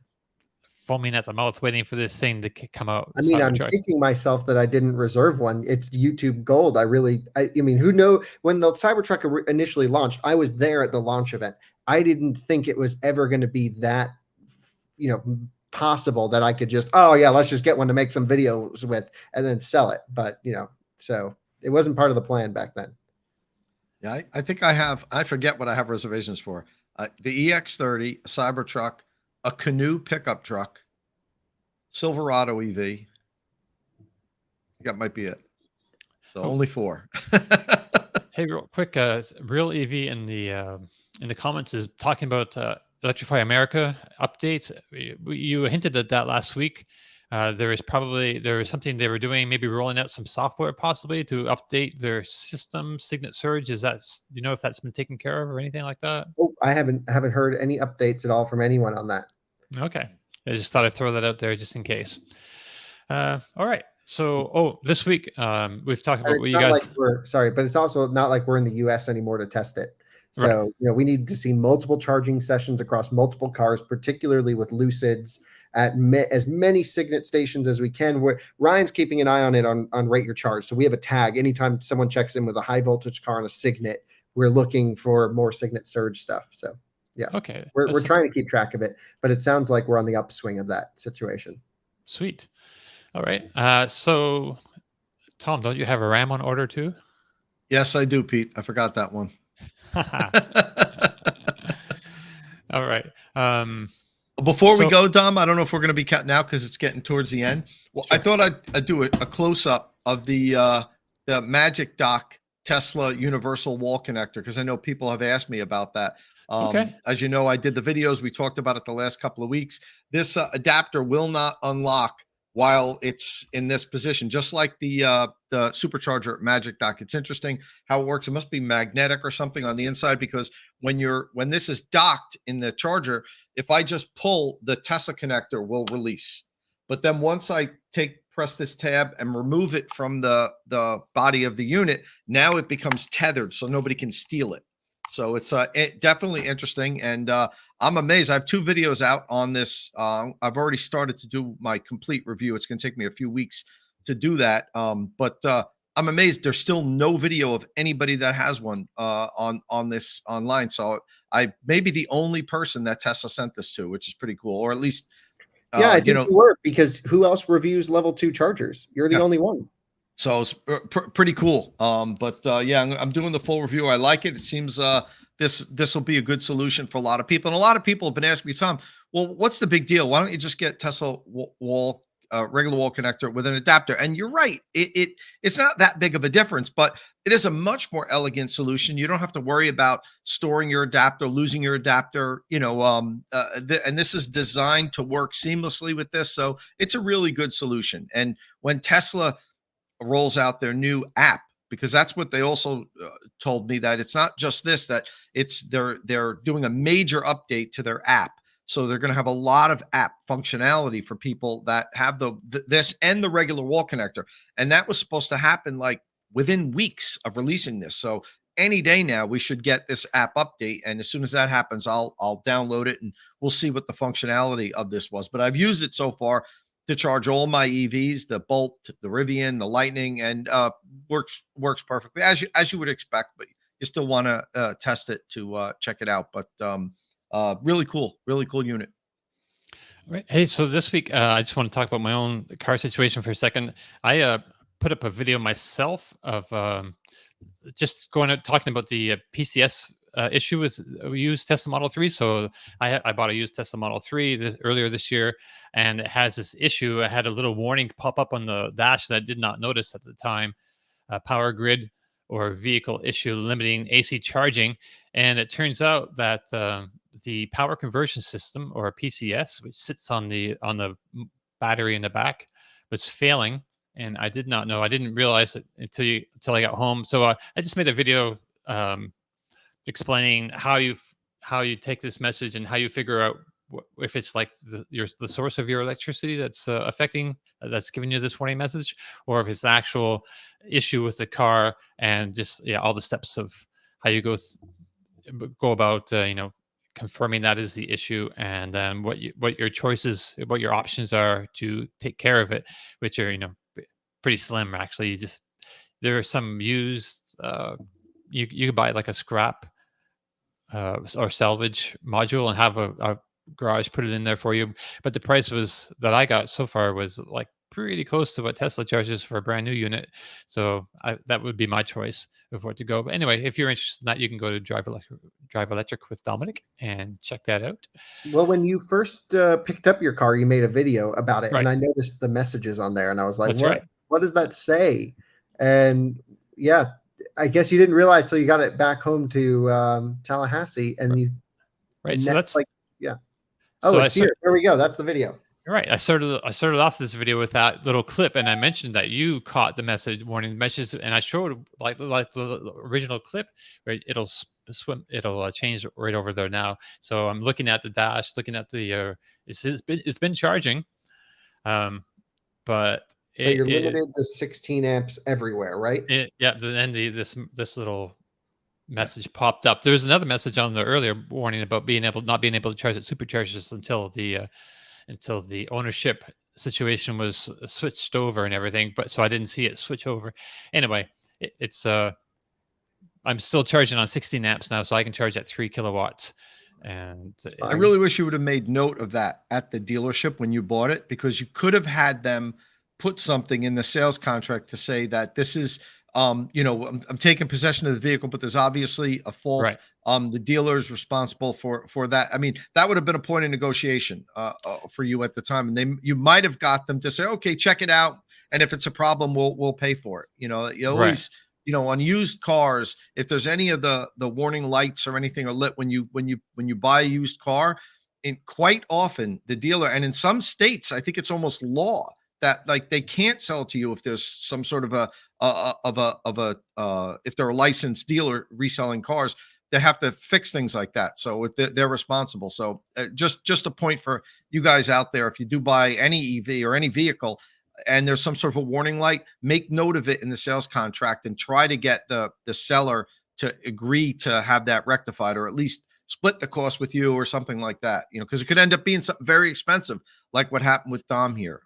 foaming at the mouth waiting for this thing to come out. I mean, I'm kicking myself that I didn't reserve one. It's YouTube Gold. I mean, who know when the Cybertruck initially launched, I was there at the launch event. I didn't think it was ever going to be that, possible that I could just, let's just get one to make some videos with and then sell it. But, so it wasn't part of the plan back then. Yeah, I think I forget what I have reservations for. The EX30, a Cybertruck, a Canoe pickup truck, Silverado EV. That might be it. So only 4. Hey, real quick, Real EV in the comments is talking about Electrify America updates. You hinted at that last week. There was something they were doing, maybe rolling out some software possibly to update their system, Signet Surge. Is that, if that's been taken care of or anything like that? Oh, I haven't heard any updates at all from anyone on that. Okay. I just thought I'd throw that out there just in case. All right. So, this week we've talked about what you guys. But it's also not like we're in the U.S. anymore to test it. So, we need to see multiple charging sessions across multiple cars, particularly with Lucids, at as many Signet stations as we can. Ryan's keeping an eye on it on Rate Your Charge. So we have a tag. Anytime someone checks in with a high voltage car on a Signet, we're looking for more Signet Surge stuff. So, yeah. Okay. We're trying to keep track of it, but it sounds like we're on the upswing of that situation. Sweet. All right. So, Tom, don't you have a RAM on order too? Yes, I do, Pete. I forgot that one. All right. Before we go, Dom, I don't know if we're going to be cutting out because it's getting towards the end. Well, sure. I thought I'd do a close-up of the Magic Dock Tesla Universal Wall Connector because I know people have asked me about that. Okay. As you know, I did the videos. We talked about it the last couple of weeks. This adapter will not unlock while it's in this position, just like the Supercharger Magic Dock. It's interesting how it works. It must be magnetic or something on the inside because when this is docked in the charger, if I just pull, the Tesla connector will release. But then once I press this tab and remove it from the body of the unit, now it becomes tethered so nobody can steal it. So it's definitely interesting, and I'm amazed. I have 2 videos out on this. I've already started to do my complete review. It's going to take me a few weeks to do that, but I'm amazed. There's still no video of anybody that has one on this online. So I may be the only person that Tesla sent this to, which is pretty cool, or at least I think you were, because who else reviews level 2 chargers? You're the only one. So it's pretty cool. But yeah, I'm doing the full review. I like it. It seems this will be a good solution for a lot of people. And a lot of people have been asking me, Tom, well, what's the big deal? Why don't you just get Tesla wall, regular wall connector with an adapter? And you're right. It's not that big of a difference, but it is a much more elegant solution. You don't have to worry about storing your adapter, losing your adapter, and this is designed to work seamlessly with this. So it's a really good solution. And when Tesla rolls out their new app, because that's what they also told me, that it's not just this, that they're doing a major update to their app. So they're going to have a lot of app functionality for people that have this and the regular wall connector. And that was supposed to happen like within weeks of releasing this. So any day now we should get this app update. And as soon as that happens, I'll download it and we'll see what the functionality of this was. But I've used it so far to charge all my EVs, the Bolt, the Rivian, the Lightning, and works perfectly as you would expect. But you still want to test it to check it out. But really cool unit. Right. Hey, so this week I just want to talk about my own car situation for a second. I put up a video myself of just talking about the PCS issue with used Tesla Model 3. So I bought a used Tesla Model 3 earlier this year, and it has this issue. I had a little warning pop up on the dash that I did not notice at the time: power grid or vehicle issue limiting AC charging. And it turns out that the power conversion system, or PCS, which sits on the battery in the back, was failing. And I did not know. I didn't realize it until I got home. So I just made a video explaining how you take this message and how you figure out if it's like the source of your electricity that's that's giving you this warning message, or if it's the actual issue with the car, and just all the steps of how you go about confirming that is the issue, and then what your choices, what your options are to take care of it, which are pretty slim actually. There are some used you could buy like a scrap or salvage module and have a garage put it in there for you, but the price that I got so far was like pretty close to what Tesla charges for a brand new unit. So that would be my choice of where to go. But anyway, if you're interested in that, you can go to Drive Electric with Dominic and check that out. Well, when you first picked up your car, you made a video about it, right. And I noticed the messages on there, and I was like, That's "What? Right. What does that say?" And yeah, I guess you didn't realize till you got it back home to Tallahassee, and you. Right. So that's yeah. Oh, so it's here. There we go. That's the video. Right. I started off this video with that little clip, and I mentioned that you caught the warning message, and I showed like the original clip where it'll change right over there now. So I'm looking at the dash, looking at the it's been charging, but you're limited to 16 amps everywhere, right? Then this little message popped up. There was another message on the earlier warning about not being able to charge at Superchargers until the ownership situation was switched over and everything. But so I didn't see it switch over. Anyway, it's I'm still charging on 16 amps now, so I can charge at 3 kilowatts. And I really wish you would have made note of that at the dealership when you bought it, because you could have had them put something in the sales contract to say that this is, I'm taking possession of the vehicle, but there's obviously a fault. Right. The dealer is responsible for that. I mean, that would have been a point of negotiation for you at the time, and you might have got them to say, okay, check it out, and if it's a problem, we'll pay for it. You always. Right. On used cars, if there's any of the warning lights or anything are lit when you buy a used car, and quite often the dealer, and in some states, I think it's almost law that like they can't sell to you if there's some sort of if they're a licensed dealer reselling cars, they have to fix things like that. So they're responsible. So just a point for you guys out there: if you do buy any EV or any vehicle, and there's some sort of a warning light, make note of it in the sales contract and try to get the seller to agree to have that rectified, or at least split the cost with you or something like that, because it could end up being something very expensive, like what happened with Dom here,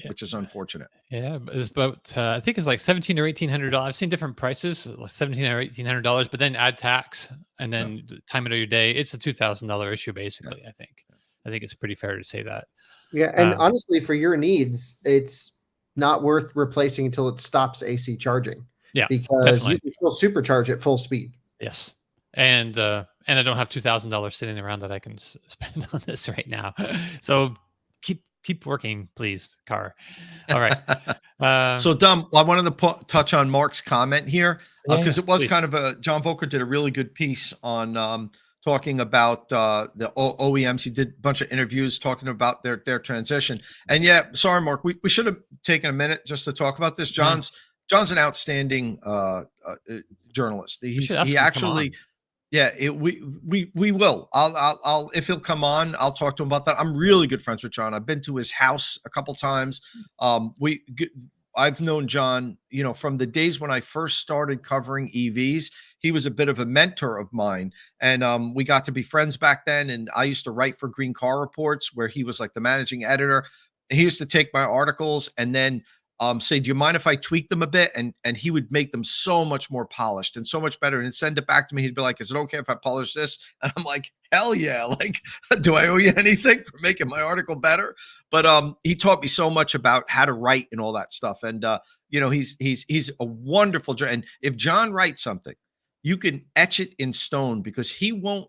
which is unfortunate. Yeah, it's about, I think it's like $1,700 or $1,800. I've seen different prices, like $1,700 or $1,800, but then add tax and then the time of your day, it's a $2,000 issue, basically. Yeah. I think it's pretty fair to say that. Yeah. And honestly, for your needs, it's not worth replacing until it stops AC charging. Yeah, because definitely. You can still supercharge at full speed. Yes. And and I don't have $2,000 sitting around that I can spend on this right now. So keep working, please, car. All right. So, Dom, I wanted to touch on Mark's comment here because it was please. kind of John Volker did a really good piece on talking about the OEMs. He did a bunch of interviews talking about their transition. And yeah, sorry, Mark, we should have taken a minute just to talk about this. John's an outstanding journalist. He actually. Yeah, we will. I'll if he'll come on, I'll talk to him about that. I'm really good friends with John. I've been to his house a couple times. I've known John, from the days when I first started covering EVs. He was a bit of a mentor of mine, and we got to be friends back then. And I used to write for Green Car Reports, where he was like the managing editor. He used to take my articles and then say, do you mind if I tweak them a bit? And he would make them so much more polished and so much better and send it back to me. He'd be like, is it okay if I polish this? And I'm like, hell yeah. Like, do I owe you anything for making my article better? But he taught me so much about how to write and all that stuff. And he's a wonderful, and if John writes something, you can etch it in stone because he won't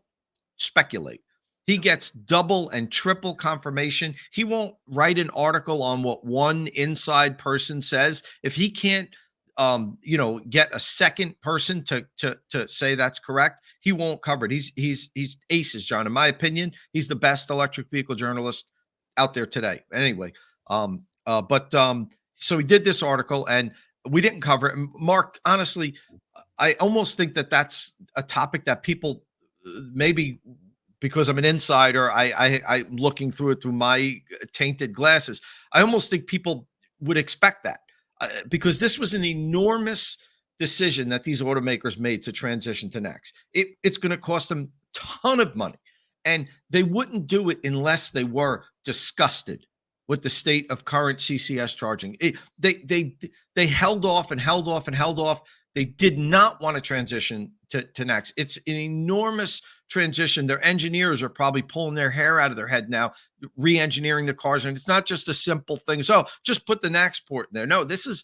speculate. He gets double and triple confirmation. He won't write an article on what one inside person says. If he can't, get a second person to say that's correct, he won't cover it. He's aces, John. In my opinion, he's the best electric vehicle journalist out there today. Anyway, so he did this article and we didn't cover it. And Mark, honestly, I almost think that that's a topic that people maybe, because I'm an insider, I'm looking through it through my tainted glasses. I almost think people would expect that because this was an enormous decision that these automakers made to transition to NACS. It's going to cost them a ton of money, and they wouldn't do it unless they were disgusted with the state of current CCS charging. They held off and held off and held off. They did not want to transition to NACS. It's an enormous transition. Their engineers are probably pulling their hair out of their head now, re-engineering the cars. And it's not just a simple thing. So just put the NACS port in there. No, this is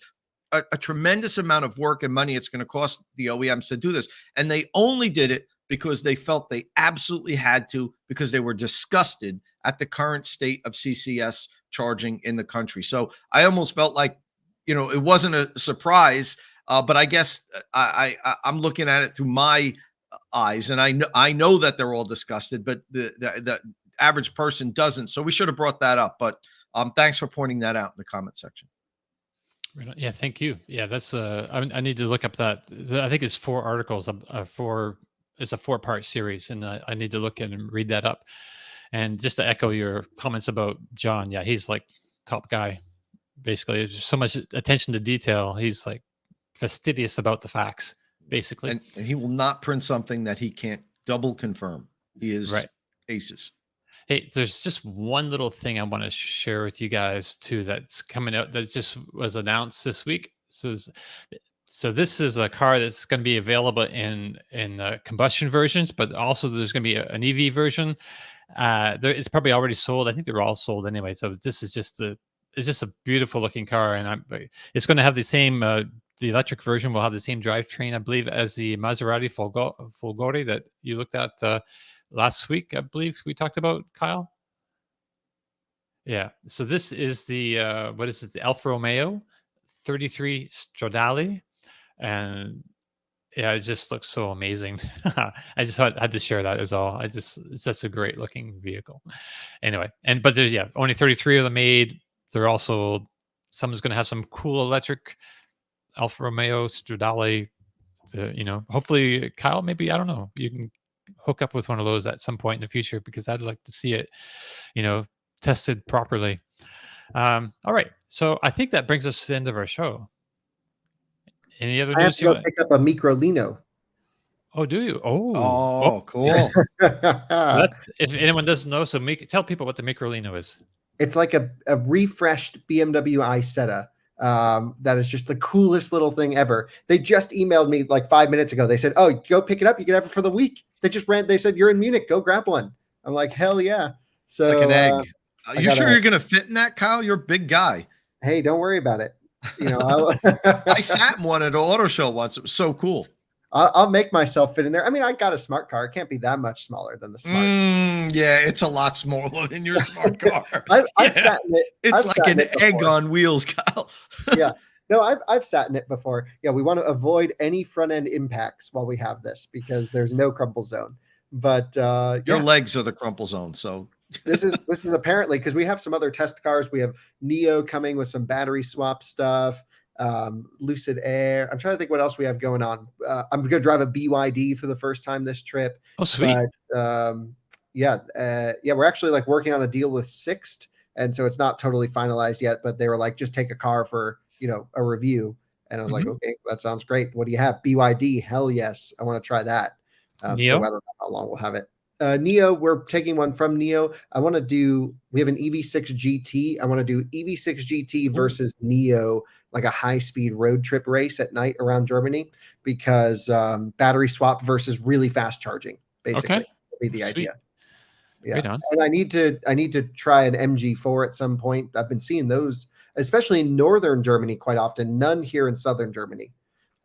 a tremendous amount of work and money it's going to cost the OEMs to do this. And they only did it because they felt they absolutely had to, because they were disgusted at the current state of CCS charging in the country. So I almost felt like, it wasn't a surprise. But I guess I'm looking at it through my eyes, and I know that they're all disgusted, but the average person doesn't. So we should have brought that up. But thanks for pointing that out in the comment section. Yeah, thank you. Yeah, that's I need to look up that. I think it's 4 articles. It's a 4-part series, and I need to look in and read that up. And just to echo your comments about John, yeah, he's like top guy. Basically, there's so much attention to detail. He's like fastidious about the facts, basically. And he will not print something that he can't double confirm. He is aces. Hey, there's just one little thing I want to share with you guys too that's coming out that just was announced this week. So this is a car that's going to be available in combustion versions, but also there's going to be an EV version. It's probably already sold. I think they're all sold anyway. So this is just it's just a beautiful looking car, and it's going to have the same. The electric version will have the same drivetrain, I believe, as the Maserati Folgore that you looked at last week. I believe we talked about, Kyle. Yeah. So this is the what is it? The Alfa Romeo 33 Stradale, and yeah, it just looks so amazing. I just had to share that as all. It's such a great looking vehicle. Anyway, but there's only 33 of them made. They're also someone's going to have some cool electric Alfa Romeo Stradale. Hopefully, Kyle, maybe, I don't know, you can hook up with one of those at some point in the future, because I'd like to see it, tested properly. All right, so I think that brings us to the end of our show. Any other news? I have to go pick up a Microlino. Oh, do you? Oh, cool. So if anyone doesn't know, tell people what the Microlino is. It's like a refreshed BMW Isetta. That is just the coolest little thing ever. They just emailed me like 5 minutes ago. They said, "Oh, go pick it up. You can have it for the week." They said, "You're in Munich. Go grab one." I'm like, "Hell yeah!" So it's like an egg. Are you sure you're gonna fit in that, Kyle? You're a big guy. Hey, don't worry about it. I sat in one at an auto show once. It was so cool. I'll make myself fit in there. I mean, I got a smart car. It can't be that much smaller than the smart. Yeah, it's a lot smaller than your smart car. I've sat in it. It's I've like sat an in it egg before. on wheels, Kyle. Yeah. No, I've sat in it before. Yeah, we want to avoid any front end impacts while we have this because there's no crumple zone. But Your legs are the crumple zone. So this is apparently because we have some other test cars. We have Neo coming with some battery swap stuff. Lucid Air. I'm trying to think what else we have going on. I'm going to drive a BYD for the first time this trip. Oh, sweet. But we're actually like working on a deal with Sixt, and so it's not totally finalized yet. But they were like, just take a car for a review, and I was like, okay, that sounds great. What do you have? BYD? Hell yes, I want to try that. Neo? So I don't know how long we'll have it. Neo, we're taking one from Neo. We have an EV6 GT. I want to do EV6 GT versus Neo, like a high-speed road trip race at night around Germany, because battery swap versus really fast charging, basically, would be the Sweet. idea. Yeah, Right on. and I need to try an MG4 at some point. I've been seeing those, especially in northern Germany, quite often. None here in southern Germany.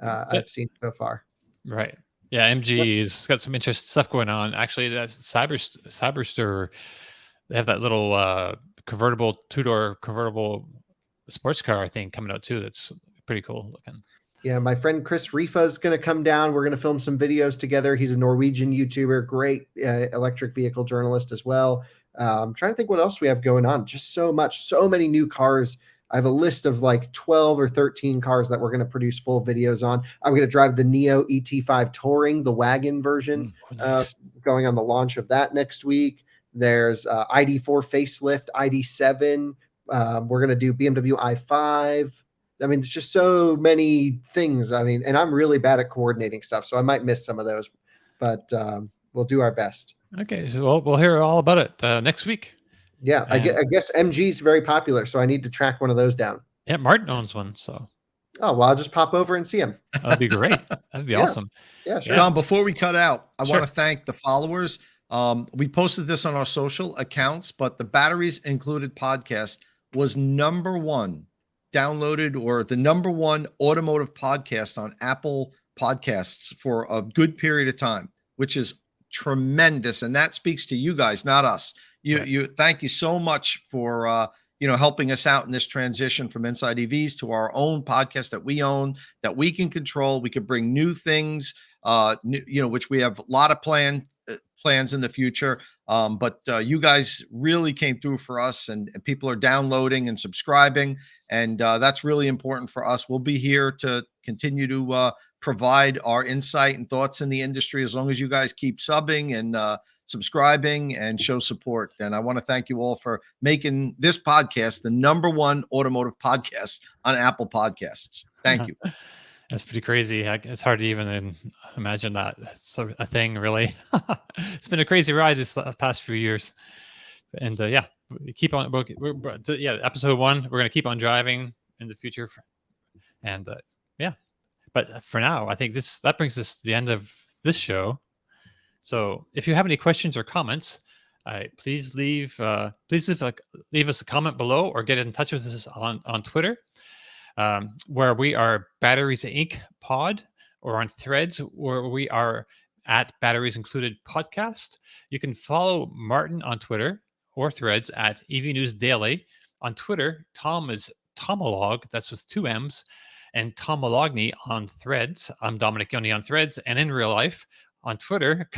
I've seen so far. Right. Yeah, MG's got some interesting stuff going on. Actually, that's Cyberster. They have that little convertible, two-door convertible sports car, I think, coming out too. That's pretty cool looking. Yeah, my friend Chris Rifa is going to come down. We're going to film some videos together. He's a Norwegian YouTuber, great electric vehicle journalist as well. I'm trying to think what else we have going on. Just so many new cars. I have a list of like 12 or 13 cars that we're going to produce full videos on. I'm going to drive the Neo ET5 Touring, the wagon version, going on the launch of that next week. There's ID4 facelift, ID7. We're going to do BMW i5. I mean, it's just so many things. I mean, and I'm really bad at coordinating stuff, so I might miss some of those, but we'll do our best. Okay, so we'll hear all about it next week. Yeah, I guess MG is very popular, so I need to track one of those down. Yeah, Martin owns one, so. Oh, well, I'll just pop over and see him. That'd be great. That'd be awesome. Yeah, sure. Don, before we cut out, I want to thank the followers. We posted this on our social accounts, but the Batteries Included podcast was #1 downloaded, or the #1 automotive podcast on Apple Podcasts for a good period of time, which is tremendous. And that speaks to you guys, not us. You thank you so much for helping us out in this transition from Inside EVs to our own podcast that we own, that we can control. We could bring new things, which we have a lot of plans in the future. But you guys really came through for us, and people are downloading and subscribing, and that's really important for us. We'll be here to continue to provide our insight and thoughts in the industry as long as you guys keep subbing and subscribing and show support. And I want to thank you all for making this podcast the #1 automotive podcast on Apple Podcasts. Thank you. That's pretty crazy. It's hard to even imagine that. That's a thing, really. It's been a crazy ride this past few years. And we keep on. Episode 1, we're going to keep on driving in the future. And but for now, I think that brings us to the end of this show. So if you have any questions or comments, please leave us a comment below, or get in touch with us on Twitter, where we are Batteries Inc. Pod, or on Threads, where we are at Batteries Included Podcast. You can follow Martin on Twitter or Threads at EV News Daily. On Twitter, Tom is Tomolog, that's with 2 M's, and Tomologny on Threads. I'm Dominic Yoni on Threads, and in real life, on Twitter, it's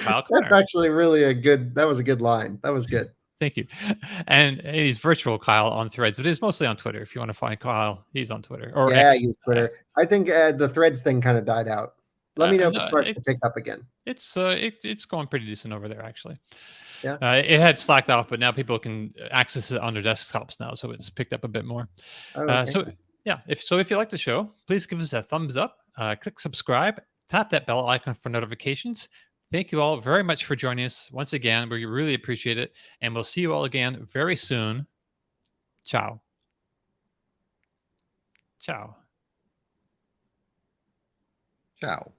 Kyle Connor. That's actually that was a good line. That was good. Thank you. And he's virtual Kyle on Threads, but it's mostly on Twitter. If you want to find Kyle, he's on Twitter. Or I use Twitter. I think the Threads thing kind of died out. Let me know if it starts to pick up again. It's going pretty decent over there, actually. Yeah. It had slacked off, but now people can access it on their desktops now, so it's picked up a bit more. Okay. If you like the show, please give us a thumbs up, click subscribe, tap that bell icon for notifications. Thank you all very much for joining us once again. We really appreciate it, and we'll see you all again very soon. Ciao. Ciao. Ciao.